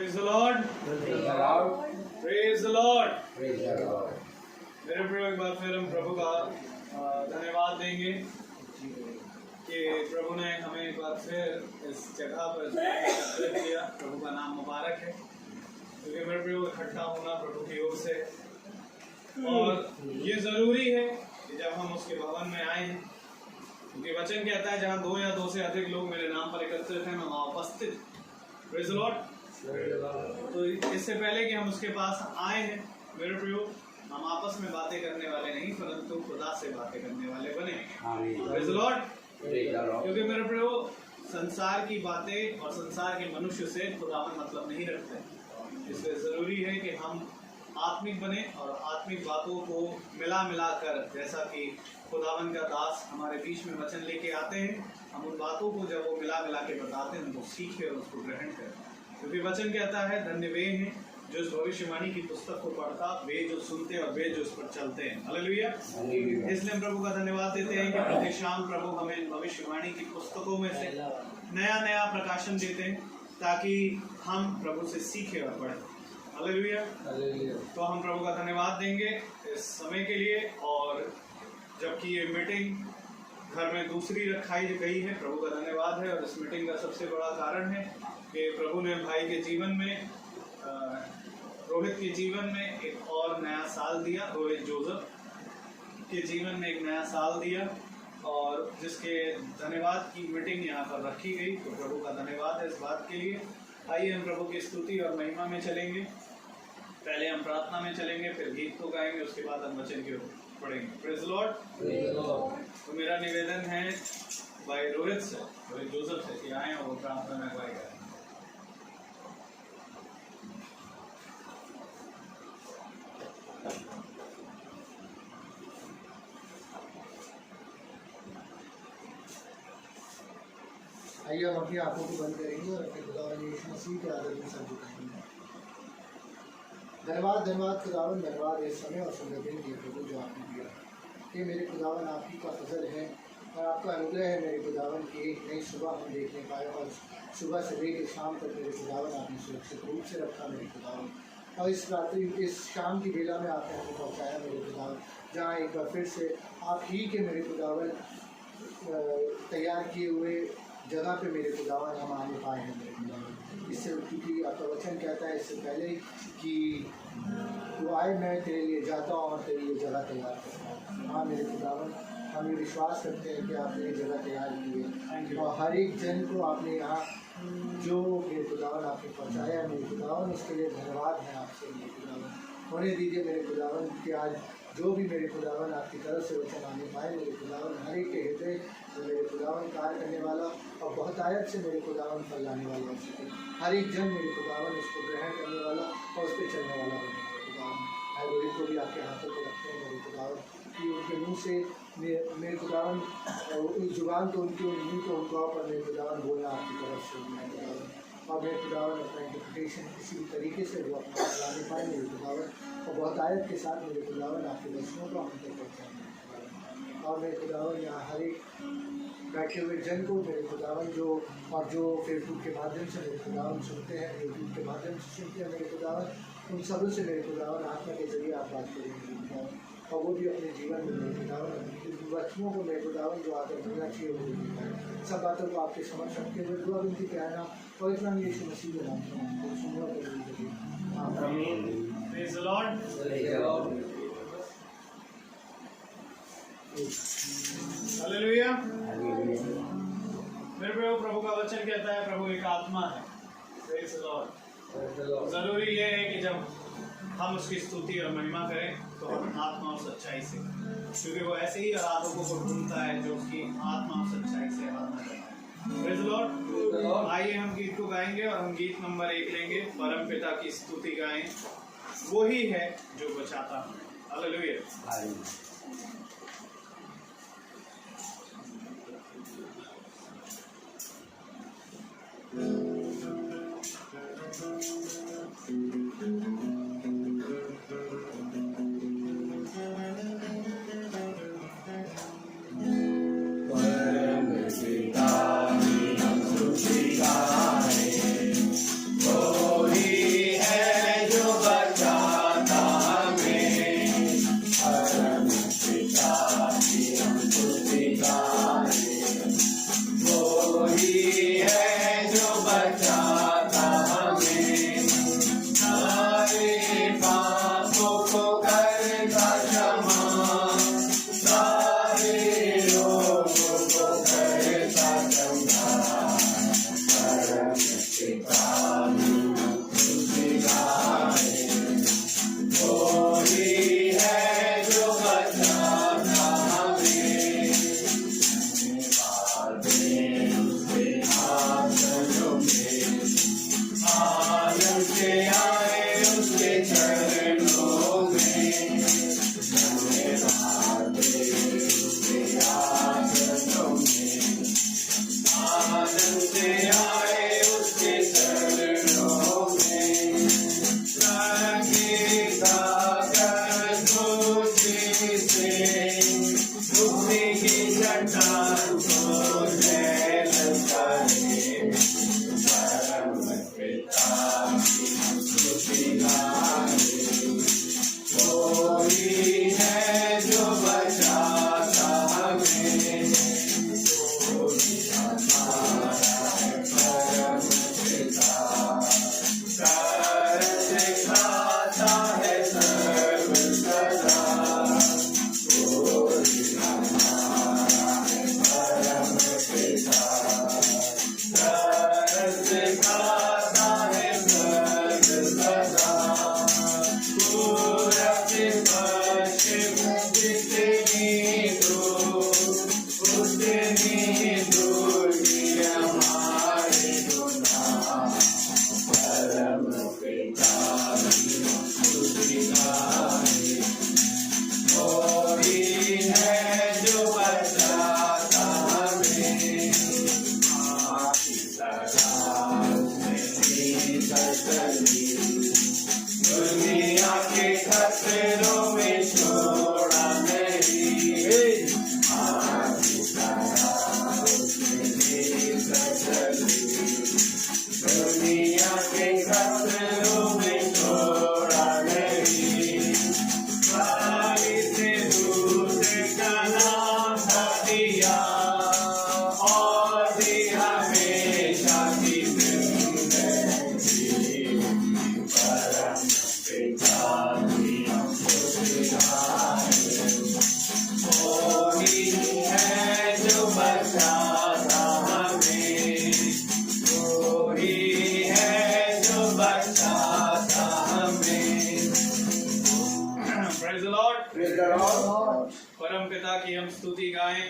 Praise the Lord. Praise the Lord. Praise the Lord. Praise the Lord. मेरे प्रिय एक बार फिर हम प्रभु का धन्यवाद देंगे कि प्रभु ने हमें एक बार फिर इस जगह पर एकत्रित किया। प्रभु का नाम मुबारक है, क्योंकि मेरे प्रिय इकट्ठा होना प्रभु की ओर से, और ये जरूरी है कि जब हम उसके भवन में आए हैं, क्योंकि वचन कहता है जहाँ दो या दो से अधिक लोग मेरे नाम पर एकत्रित हैं मैं वहाँ उपस्थित। Praise the Lord. तो इससे पहले कि हम उसके पास आए हैं मेरे प्रियो, हम आपस में बातें करने वाले नहीं परंतु खुदा से बातें करने वाले बने। Praise the Lord. क्योंकि मेरे प्रियो संसार की बातें और संसार के मनुष्य से खुदावन मतलब नहीं रखते, इसलिए जरूरी है कि हम आत्मिक बने और आत्मिक बातों को मिला कर, जैसा कि खुदावन का दास हमारे बीच में वचन लेके आते हैं, हम उन बातों को जब वो मिला के बताते हैं उनको सीखें और उसको ग्रहण करें। क्योंकि वचन कहता है धन्य वे हैं जो इस भविष्यवाणी की पुस्तक को पढ़ता, वे जो सुनते और वे जो उस पर चलते हैं। हालेलुया। इसलिए हम प्रभु का धन्यवाद देते हैं कि प्रति शाम प्रभु हमें भविष्यवाणी की पुस्तकों में से नया प्रकाशन देते हैं ताकि हम प्रभु से सीखें और पढ़ें। हालेलुया। तो हम प्रभु का धन्यवाद देंगे इस समय के लिए, और जबकि ये मीटिंग घर में दूसरी रखाई गई है, प्रभु का धन्यवाद है। और इस मीटिंग का सबसे बड़ा कारण है कि प्रभु ने भाई के जीवन में, रोहित के जीवन में एक और नया साल दिया, रोहित जोसेफ के जीवन में एक नया साल दिया, और जिसके धन्यवाद की मीटिंग यहाँ पर रखी गई। तो प्रभु का धन्यवाद है इस बात के लिए। आइए हम प्रभु की स्तुति और महिमा में चलेंगे। पहले हम प्रार्थना में चलेंगे, फिर गीत को गाएंगे, उसके बाद हम वचन की पढ़ेंगे। Praise the Lord. तो मेरा निवेदन है भाई रोहित जोसेफ से कि आए और वो प्रार्थना में अगुवाई करें। आइए हम अपनी आंखों को बंद करेंगे और अपने खुदावन यीशु मसीह के आदर में सर झुकाएंगे। धन्यवाद खुदावन, धन्यवाद इस समय और सुंदर दिन के प्रभु जो आपने दिया। ये मेरे खुदावन आपकी का फजल है और आपका अनुग्रह है मेरे खुदावन की एक नई सुबह हम देखने पाए, और सुबह से लेकर शाम तक मेरे खुदावन आपने सुरक्षित रूप से रखा मेरे खुदावन। और इस रात्रि इस शाम की बेला में आपने हमें पहुँचाया मेरे खुदावन, जहाँ एक बार फिर से आप ही के मेरे खुदावन तैयार किए हुए जगह पे मेरे खुदावन हम आने पाए हैं मेरे खुदावन। इससे क्योंकि आपका वचन कहता है इससे पहले कि तू आए मैं तेरे लिए जाता हूँ और तेरे लिए जगह तैयार करता हूँ। हाँ मेरे खुदावन, हम ये विश्वास करते हैं कि आपने ये जगह तैयार की है और हर एक जन को आपने यहाँ जो मेरे खुदावन आपने पहुँचाया है मेरे खुदावन, उसके लिए धन्यवाद है आपसे मेरे खुदावन। होने दीजिए मेरे खुदावन कि आज जो भी मेरे खुदावन आपकी तरफ से वचन आने पाए मेरे खुदावन, हर एक के हृदय जो मेरे खुदावन कार्य करने वाला और बहुत आयत से मेरे खुदावन फल लाने वाला हो सके। हर एक जन मेरे खुदावन उसको ग्रहण करने वाला और उस पर चलने वाला बने मेरे खुदावन। हर रोहित को भी आपके हाथों को रखते हैं मेरे खुदावन कि उनके मुँह से मेरे खुदावन जुबान तो उनकी मुँह तो उनको पर मेरे खुदावन बोलना आपकी तरफ से मेरे खुदावन। और मेरे खुदावन अपना इंटरप्रिटेशन किसी भी तरीके से वो अपना लाने पाए मेरे खुदावन, और बहुत आयत के साथ मेरे खुदावन आपके वचनों को हम तक पहुँचाएँ। और मेरे खुदावन यहाँ हर एक बैठे हुए जन को मेरे खुदावन जो फेसबुक के माध्यम से मेरे खुदावन सुनते हैं, यूट्यूब के माध्यम से सुनते हैं मेरे खुदावन, उन सबों से मेरे खुदावन आत्मा के जरिए आप बात करेंगे मेरे खुदावन, और वो भी अपने जीवन में मेरे खुदावन वचनों को मेरे खुदावन जो आकर मिलना चाहिए वो भी दिखाएं। सब बातों को आपके समक्ष रखते हुए दुआ विनती कहना और इतना यीशु मसीह के नाम से सुनने को आमीन। Praise the Lord. हालेलुया। मेरे प्रभु का वचन कहता है प्रभु एक आत्मा है। Praise the Lord. जरूरी ये है कि जब हम उसकी स्तुति और महिमा करें तो हम आत्मा और सच्चाई से, क्योंकि वो ऐसे ही आराधकों को ढूंढता है जो उसकी आत्मा और सच्चाई से आराधना करता है। Praise the Lord. आइए हम गीत को गाएंगे और हम गीत नंबर 1 लेंगे, परम पिता की स्तुति गाएं, वो ही है जो बचाता है। हालेलुया। Glory से आए उसके चरणों में, धन्यवाद दे उसके आसनों में, आनंद से आए उसके चरणों में, संगीता कर खुशी से मुक्ति की चट्टान को जैन करे, परम पिता की स्तुति गाए, कोई है जो बचाता हमें, कोई हमारा परम पिता, कर सिखाता है सर्व सदा, कोई हमारा परम पिता, कर सिखाता है सर्व सदा, पूरब से पश्चिम जितनी दूर की हमारे गुनाह, परम पिता की स्तुति गाए, कोई है जो बचाता हमें, आपकी सराज में तसल्ली, दुनिया के खतरों में छोड़ा नहीं, आपकी सराज में तसल्ली, दुनिया के खतरों में छोड़ा नहीं, भाई से दूसरे का नाम था दिया, और दी हमेशा की जिंदगी, परम पिता की स्तुति गाए, कोई है जो बचाता हमें, कोई है जो बचाता हमें। Praise the Lord. Praise the Lord. परम पिता की हम स्तुति गाएं,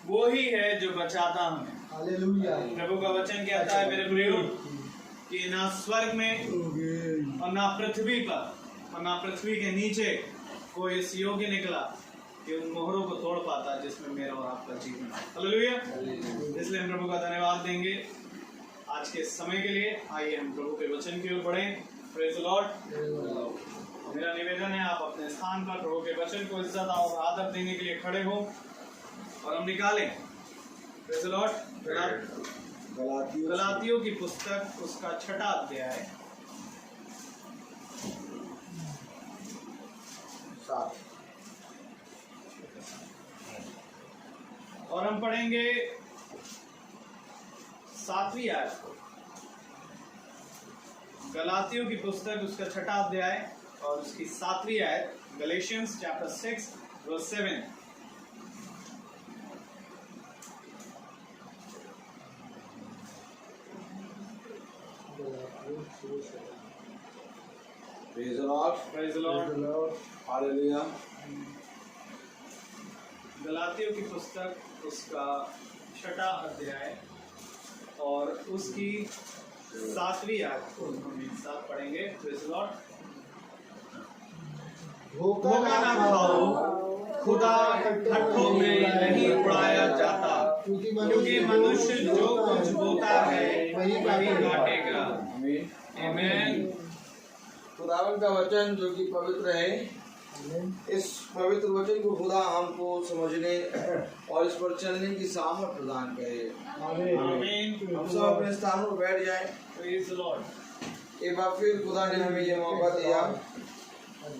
वो ही है जो बचाता हमें। हालेलुया। प्रभु का वचन कहता है मेरे प्रियो कि ना स्वर्ग में और ना पृथ्वी पर और ना पृथ्वी के नीचे कोई इस योग्य निकला कि उन मोहरों को तोड़ पाता जिसमें मेरा और आपका जीवन है। हालेलुया। इसलिए हम प्रभु का धन्यवाद देंगे आज के समय के लिए। आइए हम प्रभु के वचन की ओर बढ़ें। Praise the Lord. मेरा निवेदन है आप अपने स्थान पर प्रभु के वचन को इज्जत और आदर देने के लिए खड़े हो और हम निकालें। Praise the Lord. गलातियों की पुस्तक उसका 6वां अध्याय 7 और हम पढ़ेंगे 7वीं आयत को। गलातियों की पुस्तक उसका 6वां अध्याय और उसकी 7वीं आयत, Galatians chapter 6 verse 7। Praise the Lord. Praise the Lord. Hallelujah. गलातियों की पुस्तक उसका 6वां अध्याय और उसकी 7वीं आयत को हम एक साथ पढ़ेंगे। Praise the Lord. धोखा ना खाओ, खुदा ठट्ठों में नहीं उड़ाया जाता, क्योंकि मनुष्य जो कुछ बोता है वही काटेगा। आमीन। खुदावन का वचन जो कि पवित्र है, इस पवित्र वचन को खुदा हमको समझने और इस पर चलने की सामर्थ प्रदान करे। आमीन। हम सब अपने स्थानों पर बैठ जाएं। Praise the Lord. एक बार फिर खुदा ने हमें ये मौका दिया,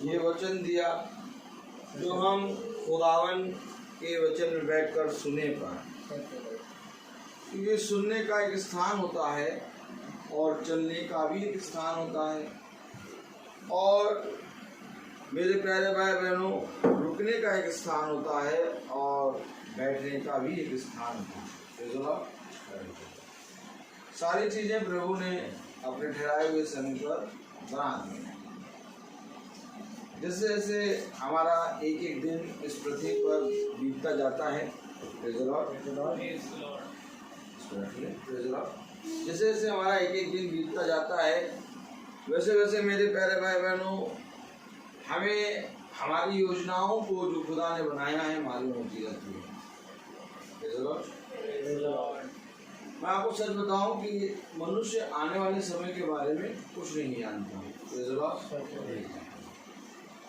ये वचन दिया जो हम खुदावन के वचन में बैठकर सुने पाए, क्योंकि सुनने का एक स्थान होता है और चलने का भी एक स्थान होता है, और मेरे प्यारे भाई बहनों, रुकने का एक स्थान होता है और बैठने का भी एक स्थान होता है। सारी चीजें प्रभु ने अपने ठहराए हुए समय पर बना दी। जैसे जैसे हमारा एक एक दिन इस पृथ्वी पर बीतता जाता है, जैसे जैसे हमारा एक एक दिन बीतता जाता है, वैसे वैसे मेरे प्यारे भाई बहनों, हमें हमारी योजनाओं को जो खुदा ने बनाया है मालूम होती रहती है। मैं आपको सच बताऊं कि मनुष्य आने वाले समय के बारे में कुछ नहीं जानता,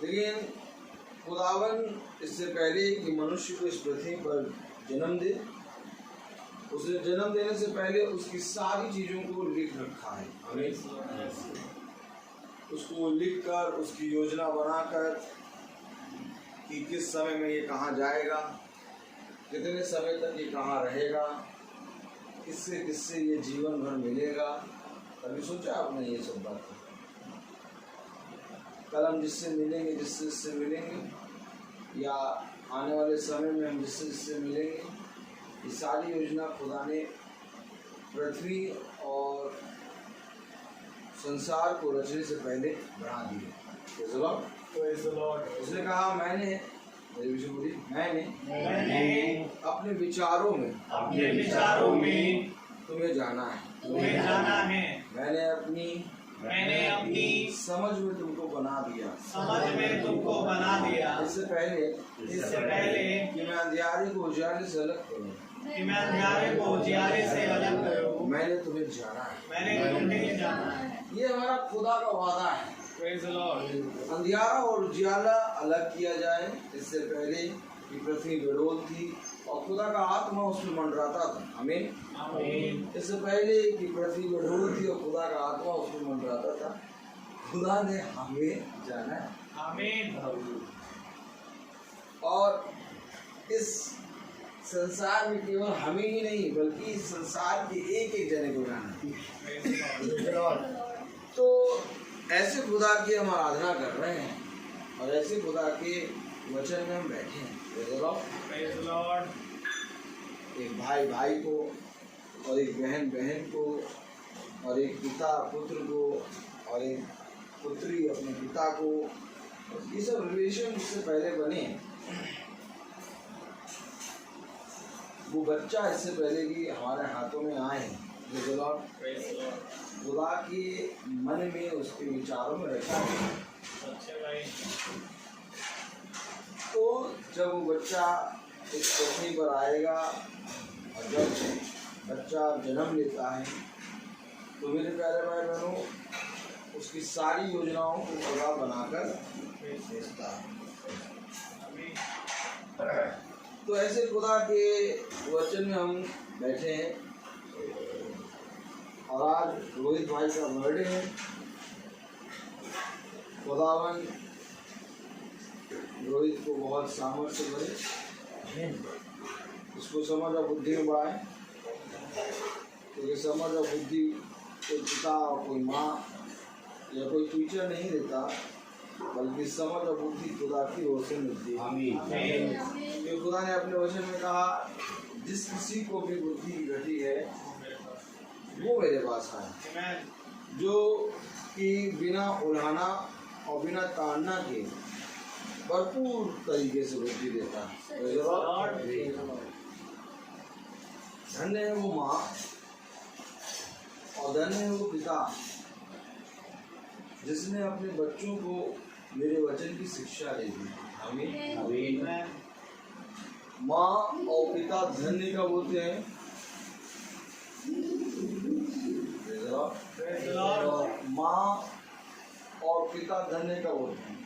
लेकिन खुदावन इससे पहले कि मनुष्य को इस पृथ्वी पर जन्म दे, उसे जन्म देने से पहले उसकी सारी चीजों को लिख रखा है। हमें उसको लिखकर, उसकी योजना बनाकर कि किस समय में ये कहाँ जाएगा, कितने समय तक ये कहाँ रहेगा, किससे किससे ये जीवन भर मिलेगा। कभी सोचा आपने ये सब बात? कल हम जिससे मिलेंगे, जिससे मिलेंगे, या आने वाले समय में हम जिससे मिलेंगे, ये सारी योजना खुदा ने पृथ्वी और संसार को रचने से पहले बना दी है। उसने कहा मैंने अपने विचारों में तुम्हें जाना है। मैंने अपनी समझ में तुमको बना दिया। इससे पहले कि मैं अंधियारे को उजाले से अलग करूं, मैंने तुम्हें जाना है। ये हमारा खुदा का वादा है। अंधियारा और उजाला अलग किया जाए इससे पहले कि पृथ्वी बेडोल थी और खुदा का आत्मा उसमें मंडराता था। आमीन। इससे पहले कि पृथ्वी बेडोल थी और खुदा का आत्मा उसमें मंडराता था, खुदा ने हमें जाना है। आमीन। और इस संसार में केवल हमें ही नहीं बल्कि इस संसार के एक एक जने को जाना है। तो ऐसे खुदा की हम आराधना कर रहे हैं और ऐसे खुदा के वचन में हम बैठे हैं। एक भाई भाई को और एक बहन बहन को और एक पिता पुत्र को और एक पुत्री अपने पिता को, ये सब रिलेशन जिससे पहले बने, वो बच्चा इससे पहले कि हमारे हाथों में आए, खुदा के मन में उसके विचारों में रखा है। तो जब वो बच्चा इस पृथ्वी पर आएगा और जब बच्चा जन्म लेता है तो मेरे प्यारे भाई बहनों, उसकी सारी योजनाओं को खुदा बनाकर भेजता है। तो ऐसे खुदा के वचन में हम बैठे हैं और आज रोहित भाई का बर्थडे है। खुदावन रोहित को बहुत सामर्थ्य भरे, उसको समझ और बुद्धि में बढ़ाए, क्योंकि समझ और बुद्धि कोई पिता और कोई माँ या कोई टीचर नहीं देता, बल्कि समझ और बुद्धि खुदा की ओर से मिलती है। क्योंकि खुदा ने अपने वचन में कहा, जिस किसी को भी बुद्धि घटी है वो मेरे पास आए, जो कि बिना उल्हाना और बिना ताड़ना के भरपूर तरीके से बुद्धि देता है। धन्य है वो माँ और धन्य है वो पिता जिसने अपने बच्चों को मेरे वचन की शिक्षा दे दी। आमीन। माँ और पिता धन्य कब होते हैं? माँ और पिता धन्य कब होते हैं?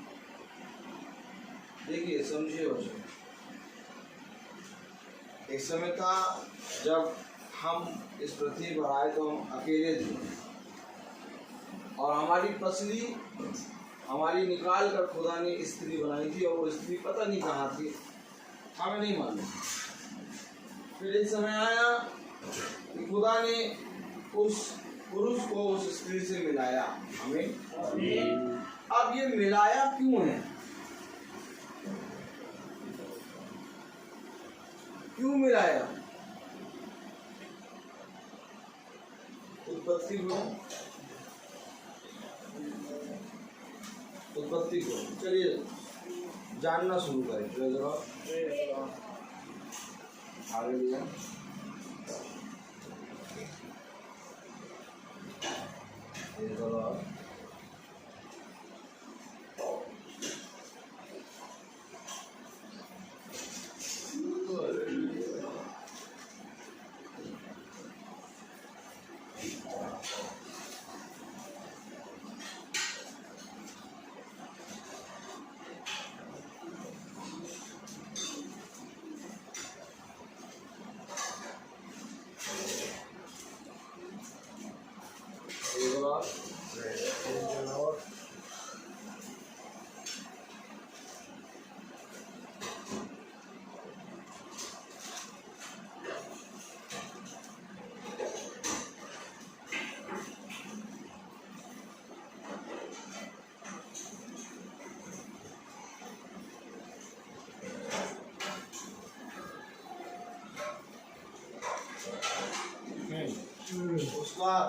देखिए, समझिए वचन। एक समय था जब हम इस पृथ्वी पर आए तो हम अकेले थे और हमारी पसली हमारी निकाल कर खुदा ने स्त्री बनाई थी और वो स्त्री पता नहीं कहाँ थी, हमें नहीं मालूम। फिर एक समय आया कि खुदा ने उस पुरुष को उस स्त्री से मिलाया। हमें अब ये मिलाया क्यों है? क्यों मिलाया? उत्पत्ति को चलिए जानना शुरू करें। हालेलुया।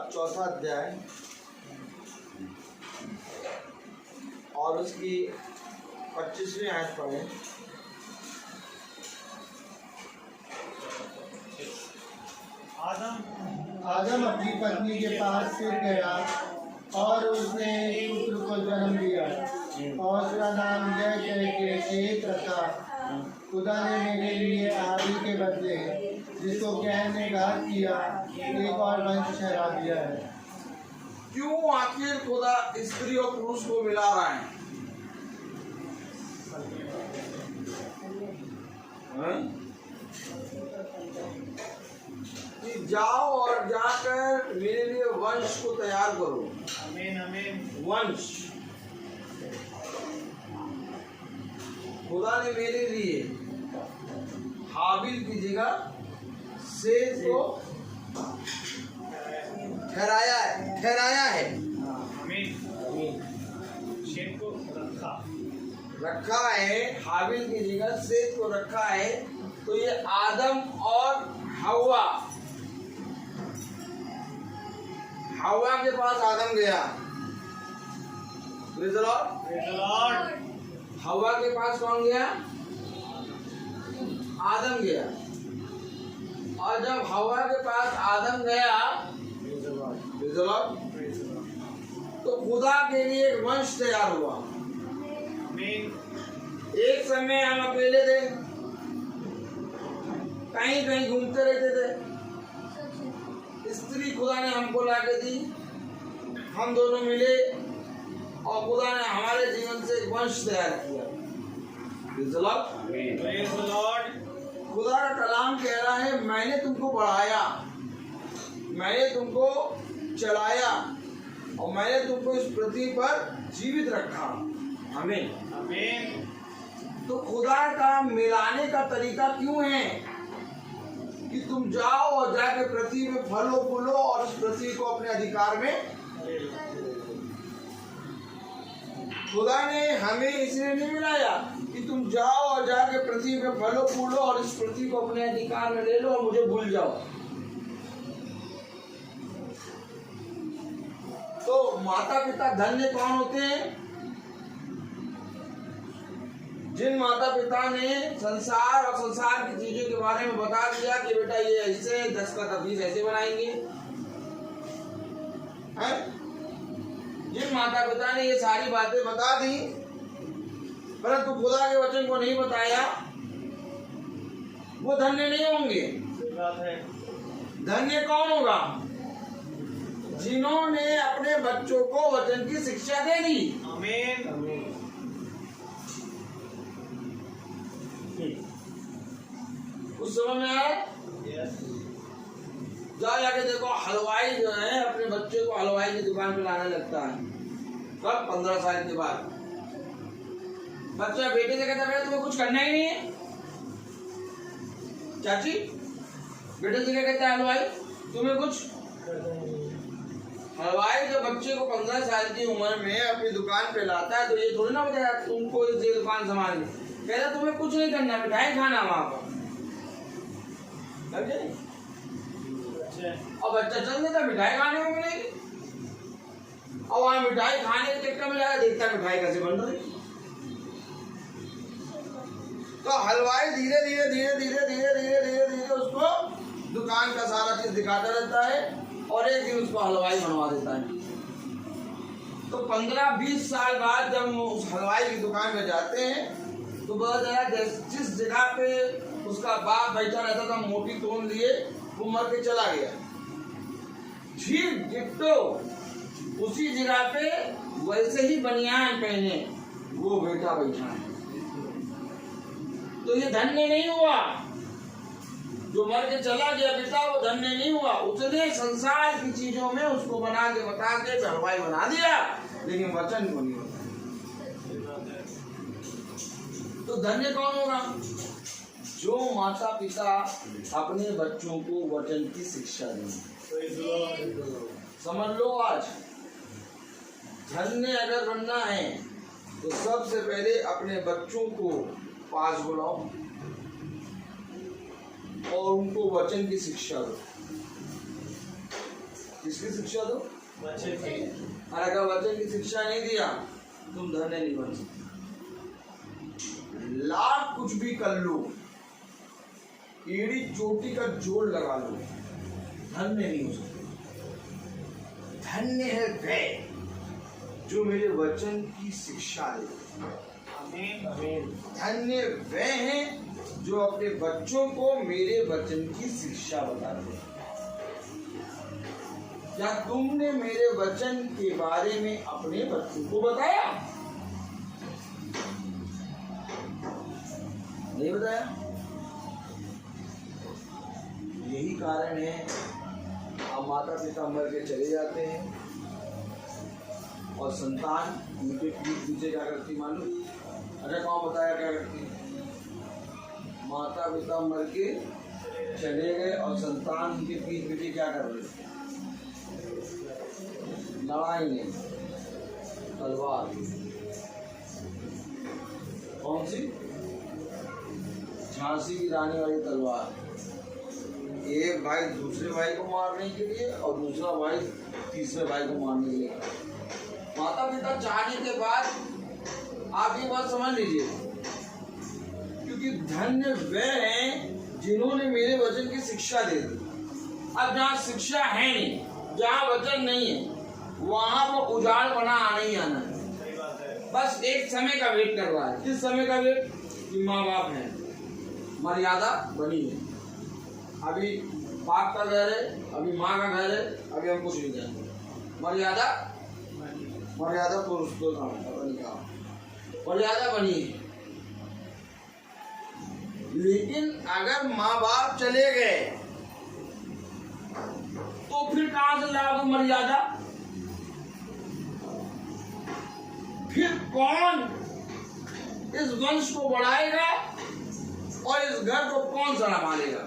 चौथा अध्याय और उसकी 25वीं आयत पढ़ें। आदम अपनी पत्नी के पास फिर गया और उसने एक पुत्र को जन्म दिया और उसका नाम यह कह के शेत रखा, खुदा ने मेरे लिए हाबिल के बदले जिसको कैन ने घात किया एक और वंश ठहरा दिया है। क्यों आखिर खुदा स्त्री और पुरुष को मिला रहा है? कि जाओ और जाकर मेरे लिए वंश को तैयार करो। आमीन आमीन। वंश खुदा ने मेरे लिए हाबिल की जगह शेत को ठहराया है। आमीन। शेत को रखा है, हाबिल की जगह शेत को रखा है। तो ये आदम और हवा के पास आदम गया। Praise the Lord. हवा के पास कौन गया? आदम गया। और जब हवा के पास आदम गया, प्रेज़ द लॉर्ड, तो खुदा के लिए एक वंश तैयार हुआ। एक समय हम अकेले थे, कहीं कहीं घूमते रहते थे। स्त्री खुदा ने हमको ला के दी, हम दोनों मिले और खुदा ने हमारे जीवन से एक वंश तैयार किया। Praise the Lord. खुदा का कलाम कह रहा है, मैंने तुमको बढ़ाया, मैंने तुमको चलाया और मैंने तुमको इस पृथ्वी पर जीवित रखा। आमीन। तो खुदा का मिलाने का तरीका क्यों है कि तुम जाओ और जाके पृथ्वी में फलो फूलो और इस पृथ्वी को अपने अधिकार में। खुदा ने हमें इसलिए नहीं मिलाया कि तुम जाओ और जाके पृथ्वी में फलो फूलो और इस पृथ्वी को अपने अधिकार में ले लो और मुझे भूल जाओ। तो माता पिता धन्य कौन होते हैं? जिन माता पिता ने संसार और संसार की चीजों के बारे में बता दिया कि बेटा ये ऐसे 10 का 20 ऐसे बनाएंगे। जिन माता पिता ने ये सारी बातें बता दी परंतु खुदा के वचन को नहीं बताया, वो धन्य नहीं होंगे। धन्य कौन होगा? जिन्होंने अपने बच्चों को वचन की शिक्षा दे दी। आमीन। उस समय में आया, जाके देखो हलवाई जो है अपने बच्चे को हलवाई की दुकान पे लाने लगता है। कब? 15 साल के बाद। बच्चा बेटे से कहता है तुम्हें कुछ करना ही नहीं है। चाची बेटे से क्या कहता है हलवाई? तुम्हें कुछ। हलवाई जब बच्चे को 15 साल की उम्र में अपनी दुकान पे लाता है तो ये थोड़ी ना बताया तुमको ये दुकान संभालनी, कहता तुम्हें कुछ नहीं करना, मिठाई खाना वहां पर। और बच्चा चल देता, मिठाई खाने को मिलेगी और वहां मिठाई खाने के चक्कर में जाएगा, देखता मिठाई कैसे बन रही। तो हलवाई धीरे धीरे उसको दुकान का सारा चीज दिखाता रहता है और एक दिन उसको हलवाई बनवा देता है। तो 15-20 साल बाद जब उस हलवाई की दुकान में जाते हैं तो बहुत ज्यादा जिस जगह पे उसका बाप बैठा रहता था मोटी तोड़ लिए, वो मर के चला गया। ठीक डिट्टो उसी जगह पे वैसे ही बनियान पहने वो बेटा बैठा है। तो ये धन्य नहीं हुआ, जो मर के चला गया पिता वो धन्य नहीं हुआ। उसने संसार की चीजों में उसको बना के बता के हलवाई बना दिया, लेकिन वचन को नहीं बताया। तो धन्य कौन होगा? जो माता पिता अपने बच्चों को वचन की शिक्षा देंगे। समझ लो, आज धन्य अगर बनना है तो सबसे पहले अपने बच्चों को पास बुलाओ और उनको वचन की शिक्षा दो। किसकी शिक्षा दो? बच्चे थे। और अगर वचन की शिक्षा नहीं दिया तुम धन्य नहीं बन सकते। लाख कुछ भी कर लो, एड़ी चोटी का जोड़ लगा लो, धन्य नहीं हो सकते। धन्य है वे जो मेरे वचन की शिक्षा दे। आमीन आमीन। धन्य वे हैं जो अपने बच्चों को मेरे वचन की शिक्षा बताते हैं। क्या तुमने मेरे वचन के बारे में अपने बच्चों को बताया? नहीं बताया। यही कारण है अब माता पिता मर के चले जाते हैं और संतान उनके पीछे क्या करती मालूम? अच्छा कौन बताया क्या करती? माता पिता मर के चले गए और संतान उनके पीछे क्या कर रहे? लड़ाई नहीं, तलवार। कौन सी? झांसी की रानी वाली तलवार। एक भाई दूसरे भाई को मारने के लिए और दूसरा भाई तीसरे भाई को मारने के लिए। माता पिता चाहने के बाद आप ये बात समझ लीजिए, क्योंकि धन्य वे हैं जिन्होंने मेरे वचन की शिक्षा दे दी। अब जहाँ शिक्षा है नहीं, जहाँ वचन नहीं है, वहां वो उजाड़ बना आना ही आना है। सही बात है। बस एक समय का वेट कर रहा है। किस समय का वेट? कि माँ बाप है, मर्यादा बनी है। अभी बाप का घर है, अभी माँ का घर है, अभी हम कुछ नहीं करेंगे। मर्यादा पुरुष को मर्यादा बनी है। लेकिन अगर माँ बाप चले गए तो फिर कहां से लागू मर्यादा? फिर कौन इस वंश को बढ़ाएगा और इस घर को कौन संभालेगा?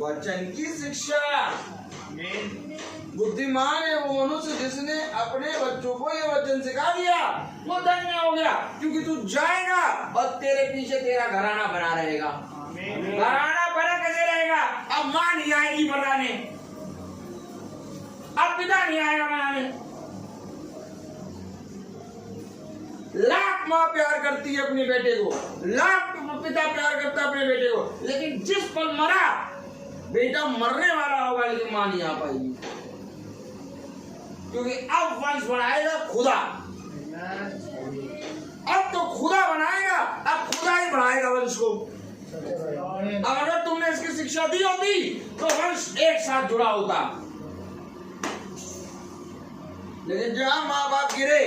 वचन की शिक्षा। बुद्धिमान है वो मनुष्य जिसने अपने बच्चों को ये वचन सिखा दिया, वो धन्य हो गया। क्योंकि तू जाएगा और तेरे पीछे तेरा घराना बना रहेगा। घराना बना कैसे रहेगा? अब माँ नहीं आएगी बनाने, अब पिता नहीं आएगा बनाने। लाख माँ प्यार करती है अपने बेटे को, लाख पिता प्यार करता है अपने बेटे को, लेकिन जिस पल मरा बेटा मरने वाला होगा लेकिन माँ नहीं आ पाएगी। क्योंकि अब वंश बढ़ाएगा खुदा। अब तो खुदा बनाएगा, अब खुदा ही बढ़ाएगा वंश को। अब अगर तुमने इसकी शिक्षा दी होती तो वंश एक साथ जुड़ा होता। लेकिन जहां माँ बाप गिरे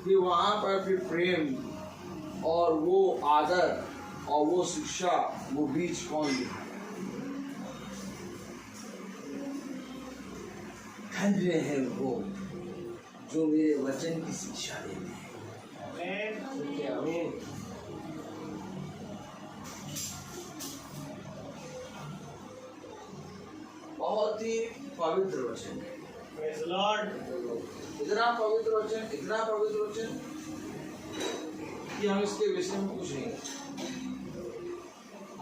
कि वहां पर फिर प्रेम और वो आदर और वो शिक्षा, वो बीज कौन दिखा? धन्य है वो जो मेरे वचन की शिक्षा देते हैं। बहुत ही पवित्र वचन है। Praise the Lord. इतना पवित्र वचन कि हम इसके विषय में कुछ नहीं।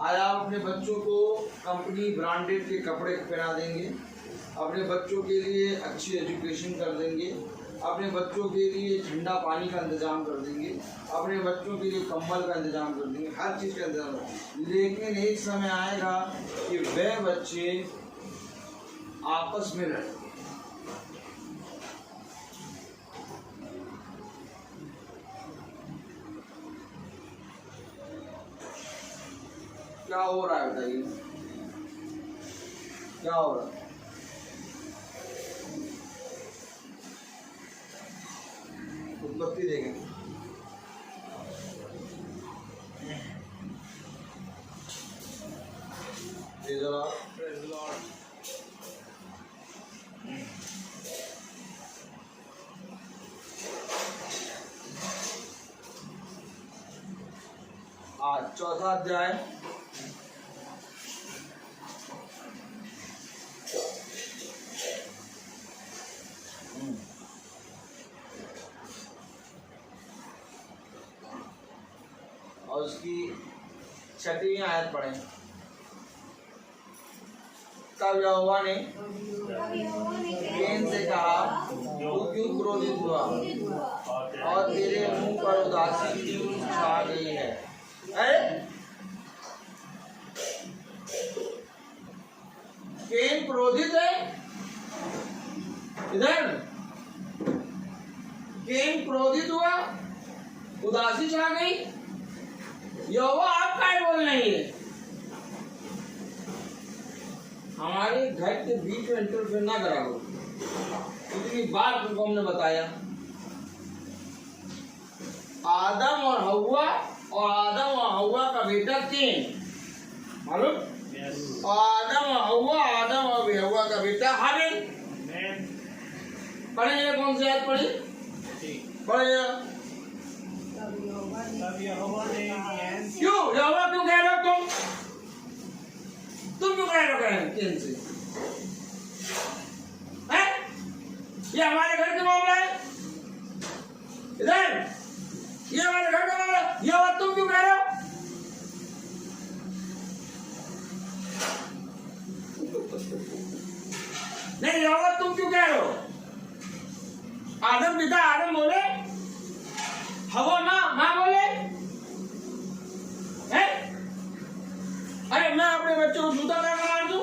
आज आप अपने बच्चों को कंपनी ब्रांडेड के कपड़े पहना देंगे, अपने बच्चों के लिए अच्छी एजुकेशन कर देंगे, अपने बच्चों के लिए ठंडा पानी का इंतजाम कर देंगे, अपने बच्चों के लिए कंबल का इंतजाम कर देंगे, हर चीज़ का इंतजाम कर देंगे। लेकिन एक समय आएगा कि वह बच्चे आपस में लड़ेंगे। क्या हो रहा है बताइए? क्या हो रहा है? उत्पत्ति देखें। Praise the Lord. Praise the Lord. आज चौथा अध्याय और उसकी 6वीं आयत पढ़ें। तब यहोवा ने कैन से कहा, तू क्यों क्रोधित हुआ और तेरे मुंह पर उदासी क्यों छा गई है? अरे कैन क्रोधित है, इधर कैन क्रोधित हुआ, उदासी छा गई। यहोवा आप क्या बोल रहे हैं? हमारे घर के बीच में इंटरफेयर ना करा करो। इतनी बार तुमको हमने बताया, आदम और हव्वा का बेटा कैन, मालूम? आदम और हव्वा का बेटा हाबिल। पढ़ेंगे कौन सी आयत पढ़ी? पढ़ेगा क्यों? यहोवा क्यों कह रहे हो तुम क्यों कह रहे हो कैन से? ये हमारे घर का मामला है, इधर ये हमारे घर का मामला है, ये बात तुम क्यों कह रहे हो? नहीं, ये बात तुम क्यों कह रहे हो? आदम पिता आदम बोले, हवा माँ बोले है? अरे मैं अपने बच्चों को जूता लगा मार दूं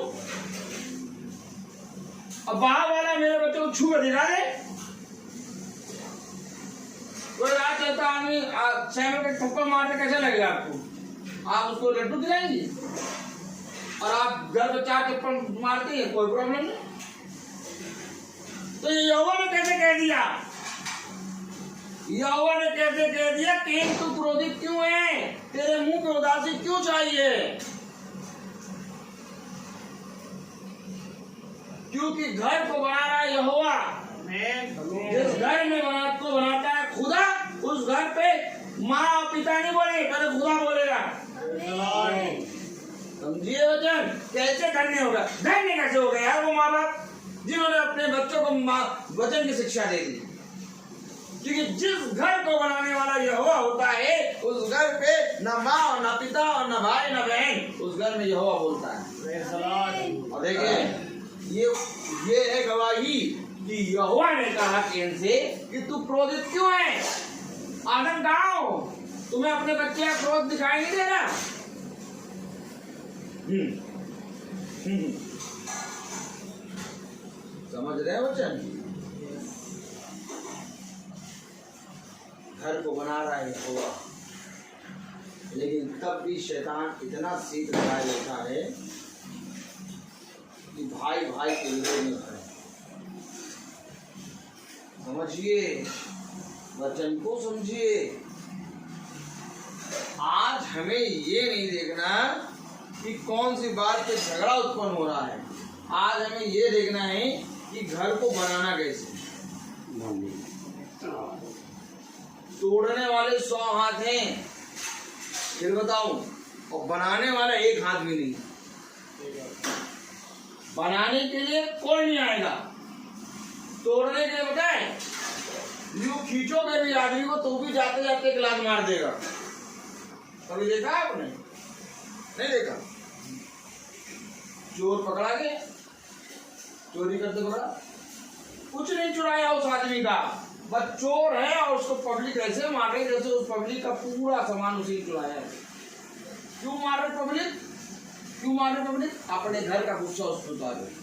और बाहर वाला मेरे बच्चों को छू कर दिखा दे? कोई रात चलता आदमी सैमल के थप्पड़ मारते कैसे लगेगा आपको? आप उसको लड्डू दिलाएंगे और आप घर में 4 थप्पड़ मारते हैं, कोई प्रॉब्लम नहीं। तो यहोवा ने कैसे कह दिया? यहोवा ने कैसे कह दिया कैन तू क्रोधित क्यों है, तेरे मुंह पे उदासी क्यों चाहिए? क्योंकि घर को बना रहा है यहोवा। जिस घर में बनाता है खुदा, उस घर पे माँ और पिता नहीं बोले, पहले खुदा बोलेगा। समझिए वचन? कैसे धन्य होगा? धन्य कैसे हो गया यार वो माँ बाप जिन्होंने अपने बच्चों को वचन की शिक्षा दे दी? क्योंकि जिस घर को बनाने वाला यहोवा होता है, उस घर पे न माँ और न पिता और न भाई न बहन, उस घर में यहोवा बोलता है। और देखिए ये है गवाही कि यहोवा ने कहा कैन से कि तू क्रोधित क्यों है? आदम कहाँ हो? तुम्हें अपने बच्चे का क्रोध दिखाई नहीं दे रहा? समझ रहे हैं वचन? घर को बना रहा है यहोवा, लेकिन तब भी शैतान इतना सीख लगाए बैठा है कि भाई भाई के विरोध में खड़े। समझिए वचन को, समझिए। आज हमें ये नहीं देखना कि कौन सी बात पे झगड़ा उत्पन्न हो रहा है, आज हमें ये देखना है कि घर को बनाना कैसे। तोड़ने वाले 100 हाथ हैं, फिर बताऊं, और बनाने वाला एक हाथ भी नहीं। बनाने के लिए कोई नहीं आएगा, तोड़ने के लिए बताए यूं खींचोगे भी आदमी को तो भी जाते जाते एक लात मार देगा। कभी देखा आपने? नहीं देखा? चोर पकड़ा गया, चोरी करते पकड़ा, कुछ नहीं चुराया उस आदमी का, बस चोर है और उसको पब्लिक ऐसे मार रही जैसे उस पब्लिक का पूरा सामान उसी चुराया है। क्यों मार रहे पब्लिक? क्यों मार रहे पब्लिक? अपने घर का गुस्सा उस पर उतार रहे।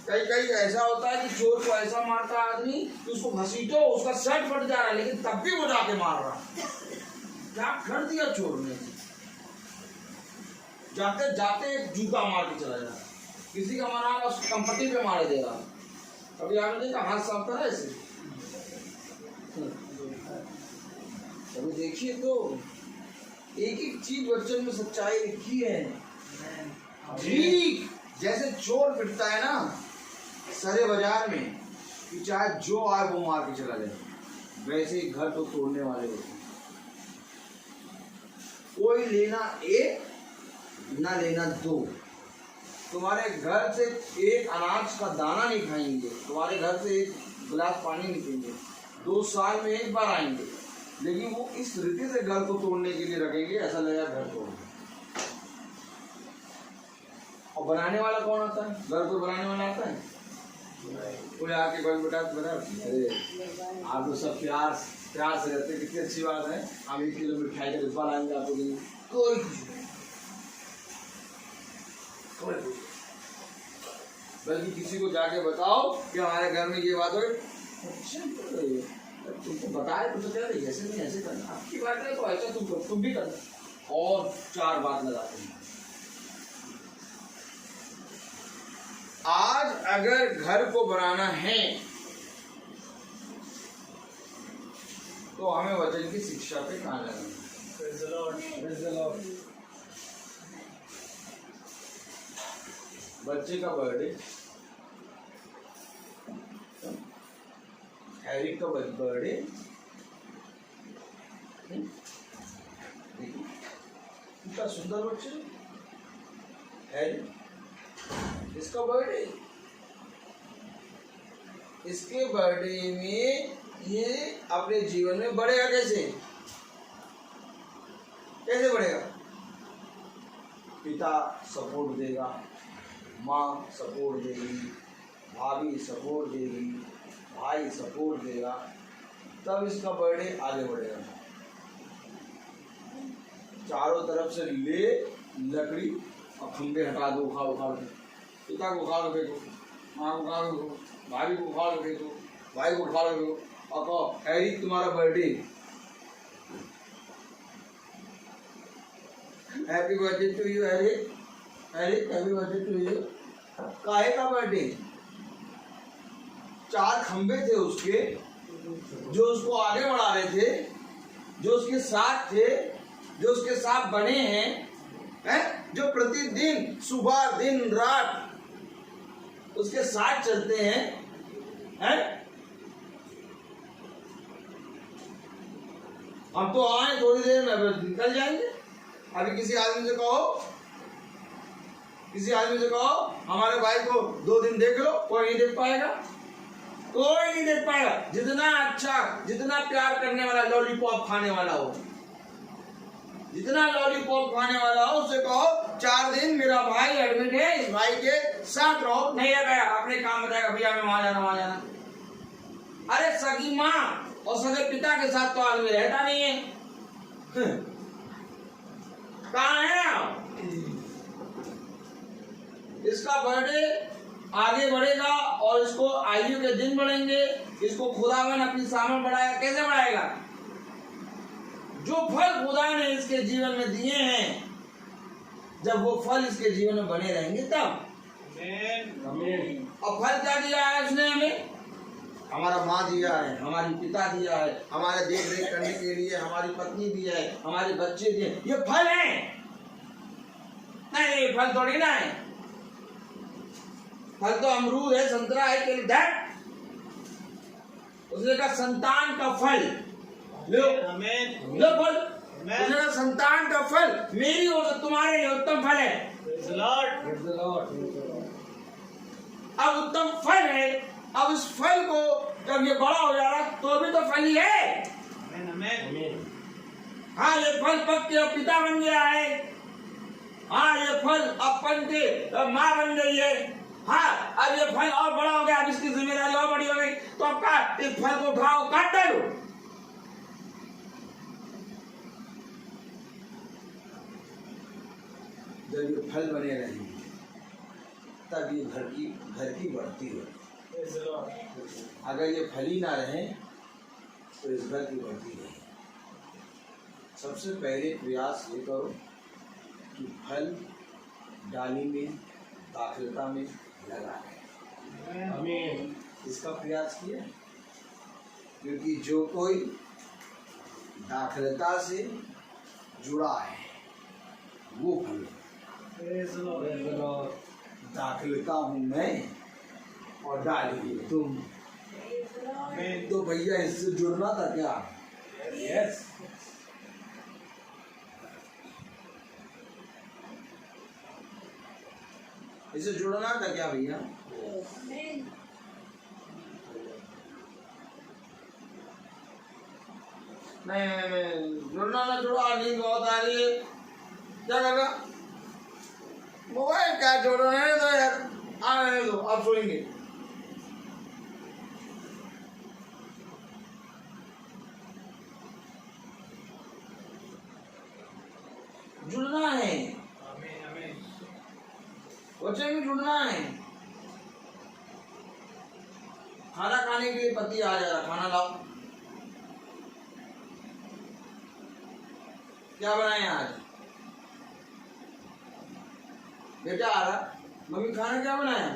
कई ऐसा होता है कि चोर को ऐसा मारता है आदमी कि उसको घसीटो, उसका शर्ट फट जा रहा है, लेकिन तब भी वो जाके मार रहा। क्या कर दिया चोर ने? जाते जाते एक जूता मार के चला जा, किसी का मना रहा उसको कंपटी पे मार देगा। कभी आपने देखा हाथ साफ करा ऐसे? कभी देखिए तो एक एक चीज वचन में सच्चाई लिखी है। ठीक जैसे चोर पिटता है ना सरे बाजार में कि चाहे जो आए वो मार के चला जाए, वैसे ही घर तो तोड़ने वाले होते हैं। कोई लेना एक ना लेना दो। तुम्हारे घर से एक अनाज का दाना नहीं खाएंगे, तुम्हारे घर से एक गिलास पानी नहीं पीएंगे, 2 साल में एक बार आएंगे, लेकिन वो इस रीति से घर को तोड़ने के लिए रखेंगे, ऐसा लगेगा घर तोड़। और बनाने वाला कौन आता है? घर को बनाने वाला आता है? कोई आके कोई बेटा बना, अरे आप तो सब प्यार से रहते, कितनी अच्छी बात है। हम 1 किलो मिठाई का डिब्बा लाएंगे आपको देंगे, कोई बल्कि किसी को जाके बताओ कि हमारे घर में ये बात हो, तुमको बताए तो क्या रही, ऐसे नहीं ऐसे करना, आपकी बात है तो ऐसा तुम भी करना, और 4 बात लगाते हैं। आज अगर घर को बनाना है तो हमें वचन की शिक्षा पे कहाँ लगाना है। बच्चे का बर्थडे, हैरी का बर्थडे, कितना सुंदर बच्चे हैरी, इसका बर्थडे, इसके बर्थडे में ये अपने जीवन में बढ़ेगा कैसे बढ़ेगा? पिता सपोर्ट देगा, माँ सपोर्ट देगी, भाभी सपोर्ट देगी, भाई सपोर्ट देगा, तब इसका बर्थडे आगे बढ़ेगा। चारों तरफ से ले लकड़ी और खंबे हटा दो, उखाड़ के, पिता को उखाड़ के फेंको, माँ को उखाड़ के फेंको, भाभी को उखाड़ के फेंको, भाई को उखाड़ के फेंको, और कहो हैरी तुम्हारा birthday, happy birthday to you Harry, Harry happy birthday to you. काहे का बर्थडे? 4 खंबे थे उसके, जो उसको आगे बढ़ा रहे थे, जो उसके साथ थे, जो उसके साथ बने हैं, जो प्रतिदिन सुबह दिन रात उसके साथ चलते हैं, हम तो आए थोड़ी देर में निकल जाएंगे। अभी किसी आदमी से कहो हमारे भाई को 2 दिन देख लो, कोई नहीं देख पाएगा, कोई नहीं देख पाएगा। जितना अच्छा, जितना प्यार करने वाला, लॉलीपॉप खाने वाला हो, जितना लॉलीपॉप खाने वाला हो, उसे कहो 4 दिन मेरा भाई एडमिट है, इस भाई के साथ रहो, नहीं रहेगा, अपने काम बताएगा, भैया मैं वहां जाना। अरे सगी माँ और सगे पिता के साथ तो आदमी रहता नहीं है, कहाँ है आप? इसका बर्थडे आगे बढ़ेगा और इसको आयु के दिन बढ़ेंगे, इसको खुदावन अपनी सामने बढ़ाएगा। कैसे बढ़ाएगा? जो फल खुदा ने इसके जीवन में दिए हैं, जब वो फल इसके जीवन में बने रहेंगे तब। आमीन। और फल क्या दिया है उसने हमें? हमारा माँ दिया है, हमारी पिता दिया है, हमारे देख रेख करने के लिए हमारी पत्नी दिया है, हमारे बच्चे दिए, ये फल है। नहीं, ये फल थोड़ी ना है, फल तो अमरूद है, संतरा है, केले है। उसने कहा संतान का फल लो, लो फल, उसने कहा संतान का फल मेरी और तुम्हारे लिए उत्तम फल है। अब उत्तम फल है, अब इस फल को जब ये बड़ा हो जा रहा तो भी तो फल ही है। हाँ, ये फल पक के पिता बन गया है, हाँ ये फल अपन के माँ बन गई है, हाँ अब ये फल और बड़ा हो गया, अब इसकी जिम्मेदारी और बड़ी हो गई, तो अब का इस फल को उठाओ, काट दो। जब ये फल बने रहेंगे तब ये घर की बढ़ती है। अगर ये फल ही ना रहे तो इस घर की बढ़ती नहीं। सबसे पहले प्रयास ये करो कि फल डाली में, दाखिलता में लगा है। आमीन। इसका प्रयास किया, क्योंकि जो कोई दाखिलता से जुड़ा है वो फल। दाखिलता हूँ मैं और डाली तुम, तो भैया इससे जुड़ना था क्या? यस। इससे जुड़ना था क्या भैया? नहीं, जुड़ना ना जुड़ा, नींद बहुत आ रही है, क्या करना? मोबाइल क्या छोड़ो, रहने दो यार, रहने दो, आप सोएंगे। जुड़ना है, वचन में जुड़ना है। खाना खाने के लिए पति आ जा रहा, खाना लाओ। क्या बनाए आज? बेटा आ रहा, मम्मी खाना क्या बनाया?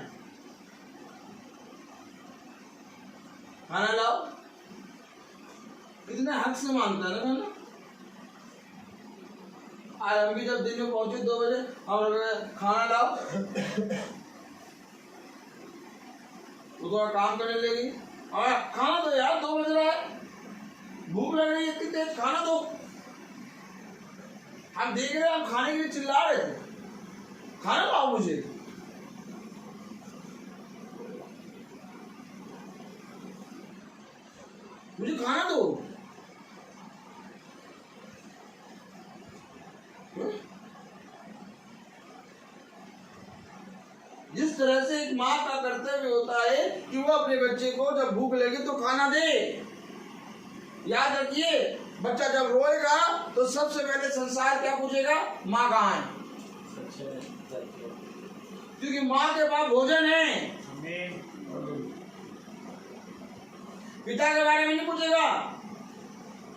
खाना लाओ। कितने हक से मांगता है ना। आज हम भी जब दिन में पहुंचे 2 बजे, हम खाना लाओ, वो तो काम करने लगी। खाना दो यार, 2 बज रहा है, भूख लग रही है इतनी तेज, खाना दो। हम देख रहे हैं, हम खाने के लिए चिल्ला रहे थे, खाना लाओ मुझे। मुझे खाना दो। जिस तरह से एक माँ का कर्तव्य होता है कि वो अपने बच्चे को जब भूख लगे तो खाना दे। याद रखिए, बच्चा जब रोएगा तो सबसे पहले संसार क्या पूछेगा? माँ कहाँ है? क्योंकि माँ के पास भोजन है। पिता के बारे में नहीं पूछेगा।